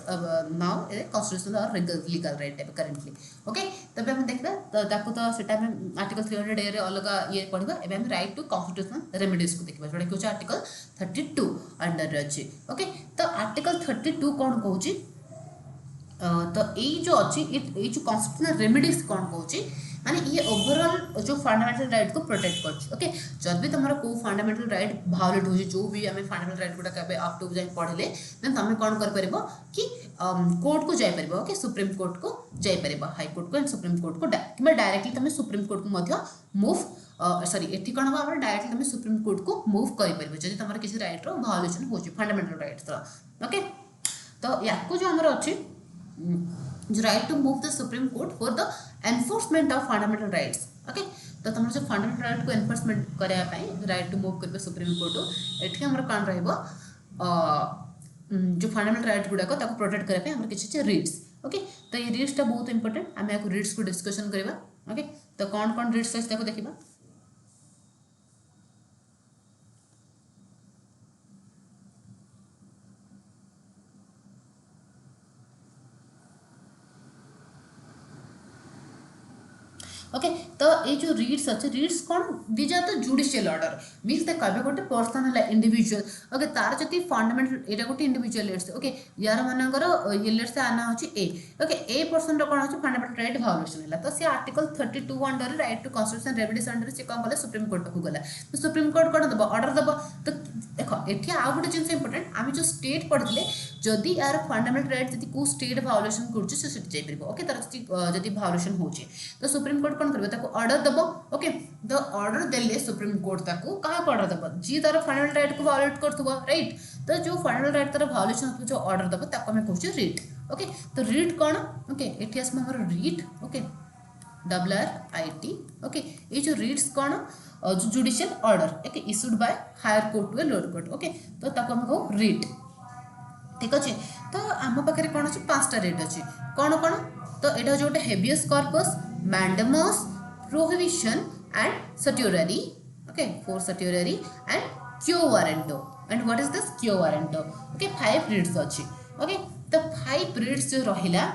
S1: now a constitutional और लीगल राइट है करंटली ओके तबे हम देखबा ताको तो सेटा में आर्टिकल 300 ए रे अलग ये पढिबा एबे हम राइट टू कॉन्स्टिट्यूशनल रेमेडीज को देखबा जोटा कि आर्टिकल 32 अंडर रे अछि ओके तो आर्टिकल 32 कोन कहउछि तो ये जो अच्छी ये जो कॉन्स्टिट्यूशनल रेमेडीज कौन कहूँ माने ये ओवरऑल जो फंडामेंटल राइट को प्रोटेक्ट कर ओके जब भी तुम को फंडामेंटल राइट भायोलेट हो जो भी आम फंडामेंटल राइट गुड़ा के अप टू जाए पढ़ले देन तुम कौन कर पारिबो कि कोर्ट को जाई परिबो ओके सुप्रीम कोर्ट को जाई परिबो हाई कोर्ट को एंड सुप्रीम कोर्ट को कि डायरेक्टली तुम सुप्रीम कोर्ट को मध्य मूव सॉरी एठी कौन हम डायरेक्टली तुम सुप्रीम कोर्ट को मूव कर पारिबो जदि तुम किसी राइट रो भायोलेशन हो फंडामेंटल राइट्स ओके तो या जो हमर अच्छी जो right to move the supreme court for the enforcement of fundamental rights okay तो तुम जो फंडामेंटल राइट को एनफोर्समेंट करने राइट टू मूव कर सुप्रीम कोर्ट एठी हमर कौन रहिबो जो फंडामेंटल राइट गुड़ाक प्रोटेक्ट करने हमर किछि रिट्स ओके तो ये रिट्सटा बहुत इंपोर्टेंट आम या रिट्स को डिस्कशन करवा ओके तो कौन कौन रिट्स अच्छे देखा ओके तो ये जो रीड्स अच्छे रीड्स कौन these are the judicial order means the कबे गोटे पर्सन है इंडिविजुअल ओके तार जति फंडामेंटल एटा गोटे इंडिविजुअल लेट्स ओके यार मानकर ये लेट्स आना होची ए ओके ए पर्सन रो कोन होची फंडामेंटल राइट वायोलेशन हैला तो से article 32 under right to constitution remedies under से कोन गले सुप्रीम कोर्ट को गला तो सुप्रीम कोर्ट कोन दबो ऑर्डर दबो तो देखो एठी आ गोटे जिंस इंपोर्टेंट आमी जो स्टेट पढ़िले जदि यार फंडामेंटल राइट जदि को स्टेट वायोलेशन करछ से सिट जाई परबो ओके तार जदि वायोलेशन होची तो सुप्रीम कोर्ट कौन करेंगे ऑर्डर दबो ओके द ऑर्डर देले सुप्रीम कोर्ट ताको कहाँ ऑर्डर दबो जी तार फंडामेंटल राइट को वायोलेट करथबो राइट तो जो फंडामेंटल राइट तार वायोलेशन हो जो ऑर्डर दबो ताको हम कहूछ रीट ओके तो रीट कौन ओके एठी आसम हमर रीट ओके WRIT ओके ये जो रीट्स कौन जो judicial order okay issued by higher court to lower court okay तो ताको हम कहू रीट ठीक अच्छे तो आम पाखे कौन अच्छे 5टा रीट अच्छे कौन कौन तो यहाँ जो habeas corpus mandamus prohibition and certiorari okay for certiorari and quo warranto and what is this quo warranto okay 5 writs अच्छी ओके तो 5 रीड्स जो रहिला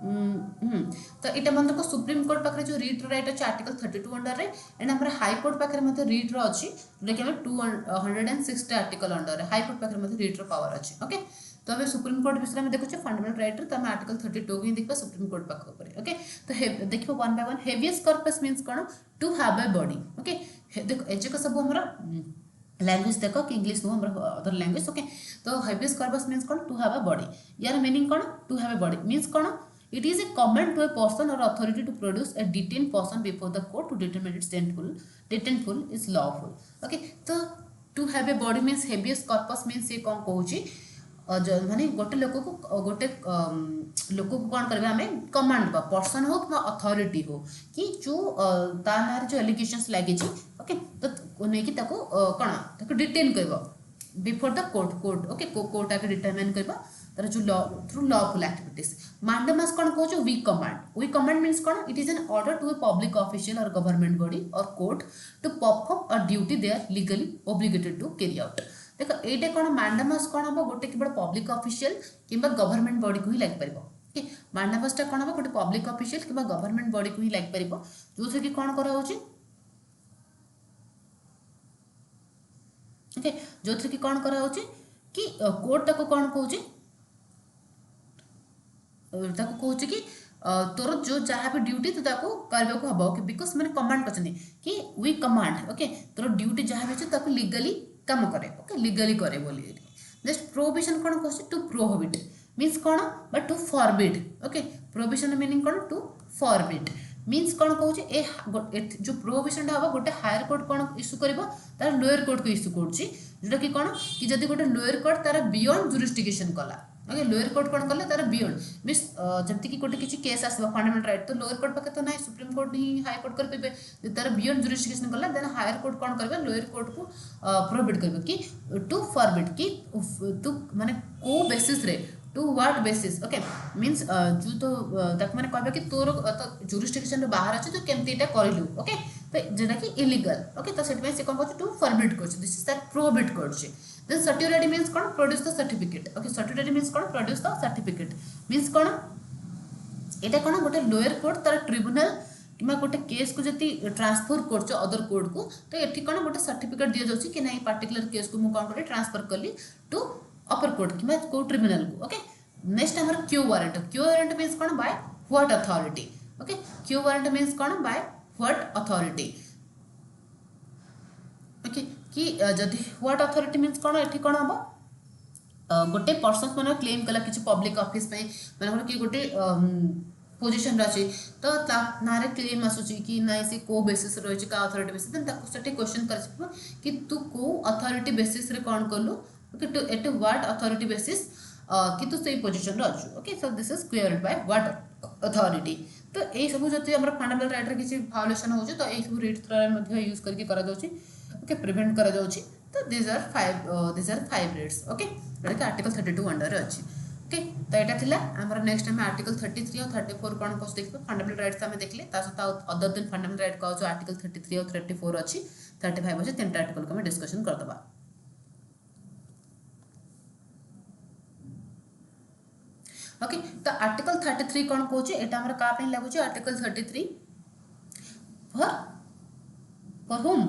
S1: तो इटा मन को सुप्रीम कोर्ट पाखे जो रीड राइट अच्छे आर्टिकल 32 अंडर रे एंड हमर हाई कोर्ट पाखे मते रीड रो अच्छी जोटा कि हम 260 आर्टिकल अंडर रे हाई कोर्ट पाखे मते रीड रो पावर अच्छी ओके तो अबे सुप्रीम कोर्ट विषय में देखो फंडामेंटल राइट तो हम आर्टिकल 32 को ही देखबा सुप्रीम कोर्ट पाख ऊपर ओके तो देखो one by one habeas corpus means कोन to have a body okay देखो एजक सब हमरा लैंग्वेज देखो कि इंग्लिश नो हमरा अदर लैंग्वेज ओके तो हेवियस कॉर्पस मींस कोन टू हैव अ बॉडी यार मीनिंग कोन to have a body means कोन it is a command to a person or authority to produce a detained person before the court to determine its detentful is lawful okay तो to have a body means habeas corpus means ये कौन कहूची माने गोटे लोक को कौन करबे हमें कमांड बा पर्सन हो कि अथॉरिटी हो कि जो ता नार जो एलिगेशंस लागे छी ओके तो नै कि ताको कोन ताको डिटेन करबो before the court okay court आके डिटरमाइन करबा तर जो law through lawful activities mandamus कौन कहूँ वी कमांड मीन्स कौन it is an order to a public official or government body or court to perform a duty they are legally obligated to carry out देखो ये कौन mandamus कौन हम गोटे केवल पब्लिक ऑफिशियल कि गवर्नमेंट बॉडी को ही लग पार ओके मैंडेमसटा कौन हम गोटे पब्लिक ऑफिशियल कि गवर्नमेंट बॉडी को ही लग पार जो कि कौन करा ओके जो कि कौन करा कि कोर्ट ताको कौन कहूँ ताको कहूँ कि तोर जो जहाँ भी ड्यूटी तो ताको करबे को हबो कि बिकॉज मैंने कमांड करछनी कि वी कमांड ओके तोर ड्यूटी जहाँ भी ताको लीगली काम करे ओके लीगली करे बोली नेक्स्ट प्रोहिबिशन कौन कहूँ टू प्रोहिबिट मीन्स कौन but to forbid okay prohibition meaning कौन टू फॉरबिड मीन्स कौन कहूँ ए जो प्रोहिबिशन हम गोटे हायर कोर्ट कौन इश्यू कर तार लोअर कोर्ट को इश्यू करोटा कि कौन कि जब गोटे लोअर कोर्ट तार बियॉन्ड जुरिस्डिक्शन कला ओके लोअर कोर्ट कौन कले तार बियॉन्ड मीन्स जमती कि गोटे किसी केस आस फंडामेंटल राइट तो लोअर कोर्ट पाखे तो ना सुप्रीम कोर्ट ही हाई कोर्ट कर तार बियॉन्ड जुरिस्डिक्शन कला देन हायर कोर्ट कौन कर लोअर कोर्ट को प्रोहिबिट कर कि टू फॉरबिट कि तू माने को बेसिस रे to what basis okay means जो तो तक मैंने कहबे कि तोर तो जुरिस्डिक्शन बाहर अच्छे तो केमती एटा करलु ओके तो जेटा कि इलीगल ओके तो सेट से कौन कहछ टू फॉरबिट करछ दिस इज दैट प्रोहिबिट करछ देन सर्टिफिकेट मीन्स कौन produce the certificate okay certificate means कौन प्रोड्यूस द सर्टिफिकेट मीन्स कौन एटा कौन गोटे लोअर कोर्ट तार ट्रिब्यूनल कि गोटे केस को जति ट्रांसफर कर अदर कोर्ट को तो ये कौन गोटे सर्टिफिकेट दि जाऊँ कि ना पार्टिकुलर केस को मुझे कौन कर ट्रांसफर कली टू अपर कोर्ट कि को ट्रिब्यूनल को ओके नेक्स्ट हमारा क्यू वारंट मीन्स कौन bye what authority okay Q warrant means कौन बाय व्हाट अथॉरिटी ओके कि जदि व्हाट अथॉरिटी मीन्स कौन ये कौन हम गोटे पर्सन मैंने क्लेम कला कि पब्लिक ऑफिस मैंने कि गोटे पोजिशन अच्छे तो ना क्लेम आसूची कि ना सी को बेसिस रही क्या अथॉरिटी बेसिस देन क्वेश्चन कर कि तू को अथॉरिटी बेसिस रे कौन कलु okay to at what authority basis कि तू से पोजिशन रे अच्छु okay so this is cleared by what authority तो यही सब जो फंडामेंटल राइट रे किसी वायोलेशन हो तो यही सब रिट थ्रो यूज करके करा जाउची ओके प्रिवेंट करा जाउची तो this are five writs okay जोटा आर्टिकल 32 अंडर अच्छी ओके तो यहाँ थिला आमर नेक्स्ट आम आर्टिकल 33 और 34 कौन कौन देखिए फंडामेंटल राइट्स आम देखले सहित अदर देन फंडामेंटल राइट कह आर्टिकल 33 और 34 अच्छी 35 अच्छे 3टा आर्टिकल को डिस्कशन करदे ओके तो आर्टिकल 33 कौन कौन एटा हमर का पे लागुची article 33 for home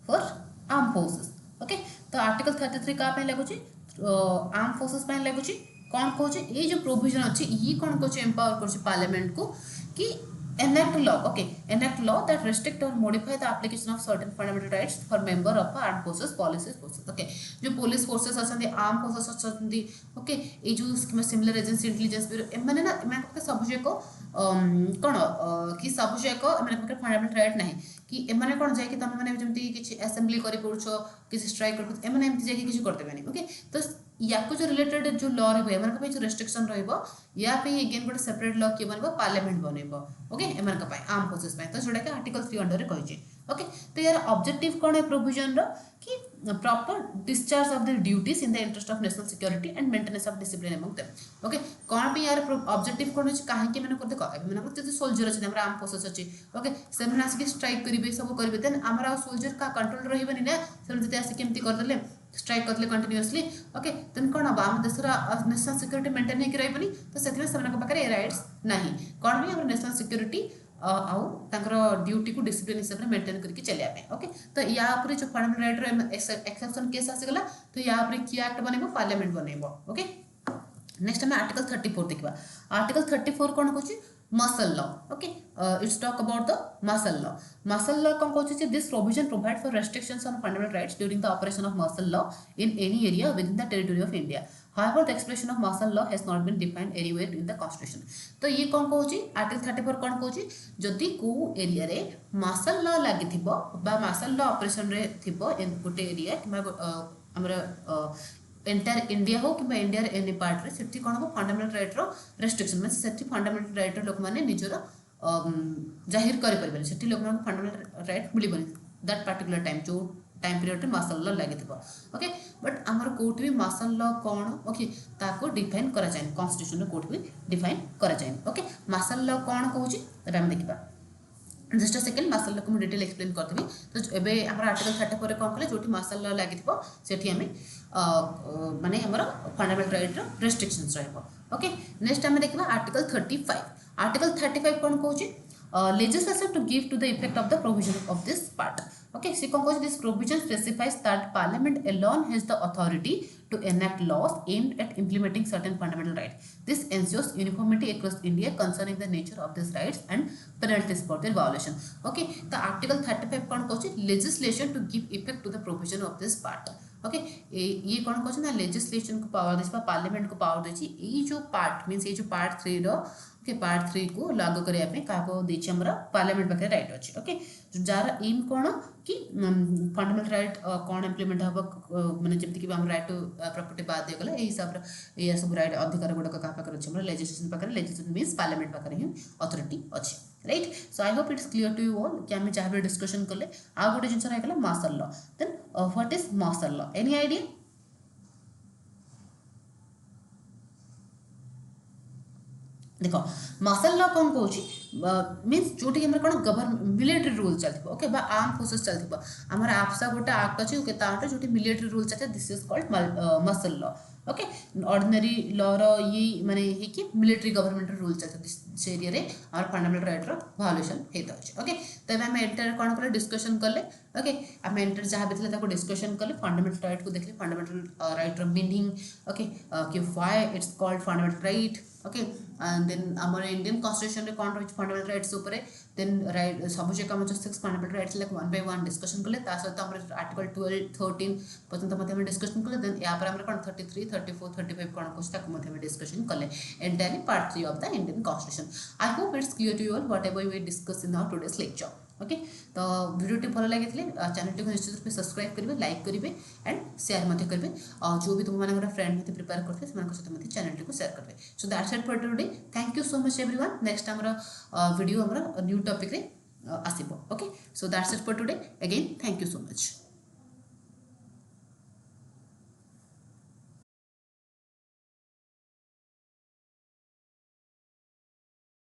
S1: for arm forces okay तो आर्टिकल 33 का पे लागुची आर्म फोर्सेस पे लागुची कौन कौन ये जो प्रोविजन अच्छी ये कौन कौन एम्पावर कर पार्लियामेंट को कि enact law okay enact law that restrict or modify the application of certain fundamental rights for member of armed forces police forces okay जो पुलिस फोर्सेस अछंदी आर्म फोर्सेस अछंदी ओके ए जो सिमिलर एजेंसी इंटेलिजेंस ब्यूरो एमाने ना एमान के सब को कोन कि सब को एमान के फंडामेंटल राइट नहीं कि एमाने कोन जाय कि तमे माने जेमती किछि असेंबली करि पड़छो किछि स्ट्राइक कर एमाने एमती जाय कि किछि करते बानी ओके तो या को जो रिलेटेड जो लॉ रहबो एमान के जो रेस्ट्रिक्शन रहबो या पे अगेन गोटे सेपरेट लॉ के बनबो पार्लियामेंट बनबो ओके एमान का आर्म फोर्सेस तो जोटा कि आर्टिकल 3 अंडर रे कहि ओके तो यार ऑब्जेक्टिव कौन है प्रोविजन रो कि proper discharge of the duties in the interest of national security and maintenance of discipline among them okay कौन भी यार ऑब्जेक्टिव कौन है काहे के मैंने करते कह मैंने करते सोल्जर अछि हमरा आर्म फोर्सेस अछि ओके से मैंने आसी स्ट्राइक करिवे सब करिवे देन हमरा सोल्जर का कंट्रोल रहइबनी ना से जते आसी केमती कर देले स्ट्राइक करले कंटीन्यूअसली ओके देन कौन हम आम देशर नेशनल सिक्योरिटी मेंटेन होकर रही तो से पाखे राइट्स नहीं कौन भी नेशनल सिक्योरिटी आउ ड्यूटी को डिसिप्लिन हिसाब से मेंटेन करके चलिए ओके तो या जो फंडामेंटल राइट एक्सेप्शन केस आसीगला तो या कि एक्ट बनइबो पार्लियामेंट बनइबो ओके नेक्स्ट हम आर्टिकल 34 देखा आर्टिकल 34 कौन कहूँ muscle law okay it's talk about the muscle law कौन कहूँ this provision provide for restrictions on fundamental rights during the operation of muscle law in any area with in the territory of India however the expression of martial law has not been defined anywhere in the constitution तो ये कौन कहूँ article 34 कौन कहूँ जदि को area रे martial law लागि थिबो बा मार्शल लॉ ऑपरेशन रे थिबो गोटे एरिया कि हमर एंटायर इंडिया हो कि इंडिया एनी पार्ट रे सेठी कोन हो फंडामेंटल राइट रो रेस्ट्रिक्शन मतलब सेठी फंडामेंटल राइट रो लोक माने निजरो जाहिर करि परबे सेठी लोक माने फंडामेंटल राइट मिलिबनी दैट पर्टिकुलर टाइम जो टाइम पीरियड मार्शल लॉ लगी ओके बट आमर कोर्ट भी मार्शल लॉ कौन ओके ताको डिफाइन करा जाए कॉन्स्टिट्यूशन कोर्ट भी डिफाइन करा जाए ओके मार्शल लॉ कौन कहूँ तब आम देखा जस्ट सेकेंड मार्शल लॉ को डिटेल एक्सप्लेन करदेवी तो एबे हमर आर्टिकल 34 कौन कले जो मार्शल लॉ लगी सेठी आम माने हमर फंडामेंटल राइट रो रेस्ट्रिक्शंस रहबो ओके नेक्स्ट आम देखा आर्टिकल 35 कौन कहूँ legislation to give to the effect of the provision of this part okay see conclusion this provision specifies that parliament alone has the authority to enact laws aimed at implementing certain fundamental rights this ensures uniformity across india concerning the nature of these rights and penalties for their violation okay the article 35 कौन कहूँ legislation to give effect to the provision of this part okay ये कौन कहते ना legislation को power देछि parliament को power देछि ये जो पार्ट मींस ये जो पार्ट 3 रो ओके पार्ट 3 को लागू करने पे क्या देछि हमर पार्लियामेंट पाखे राइट अच्छे ओके जार एम कौन कि फंडामेंटल राइट कौन इम्प्लीमेंट हम माने जमती कि हम राइट टू प्रॉपर्टी बाद दिया गला ए हिसाब रे ये सब राइट अधिकार गुडक का पाखे अच्छे हमर लेजिस्लेशन पाखे लेजिस्लेशन मींस पार्लियामेंट पाखे ही अथॉरिटी अच्छे right so I hope it's clear to you all कि हम जहाँ भी डिस्कशन कले आ गोटे जिनस रही martial law then what is martial law any idea देख मार्शल लॉ कौन कौन मीन्स जोटी कि कौन गवर्नमेंट मिलिटरी रूल चलती ओके बा आर्म फोर्सेस चलती आम आपसा गोटे आक्ट अच्छे ओके तांटे जो मिलिटरी रूल चलते this is called martial law okay ordinary law ये माने कि मिलिटरी गवर्नमेंट रूल चलते से एरिया रे आम फंडामेंटल राइट रो वायोलेशन होता है ओके तब आम एंटर कौन कले डिस्कशन कले ओके आम एंटर जहाँ भी था डिस्कशन कले फंडामेंटल राइट को देखले फंडामेंटल राइट रो मीनिंग ओके कि why it's called fundamental right okay and then आमर इंडियन कॉन्स्टिट्यूशन रे कौन रही फंडामेंटल राइट्स ऊपर देन राइट सब जगह हम 6 fundamental rights like 1 by 1 discussion कले ता सहित हमर आर्टिकल 12 13 पर्यंत मते हम डिस्कशन कले देन या पर हमर कौन 33 34 35 कौन कोस्टा को मते हम डिस्कशन कले entirely part 3 of the Indian constitution I hope it's clear to you all whatever we discuss in our today's lecture okay तो वीडियो भल लगी चैनल टी निश्चित रूप से सब्सक्राइब करेंगे लाइक करेंगे एंड शेयर करेंगे जो भी तुम मान फ्रेंड में प्रिपेयर करते सहित चैनल टी शेयर करेंगे so that's it for today thank you so much everyone next आमर वीडियो आमर न्यू टॉपिक रे आसीबो okay so that's it for today again thank you so much.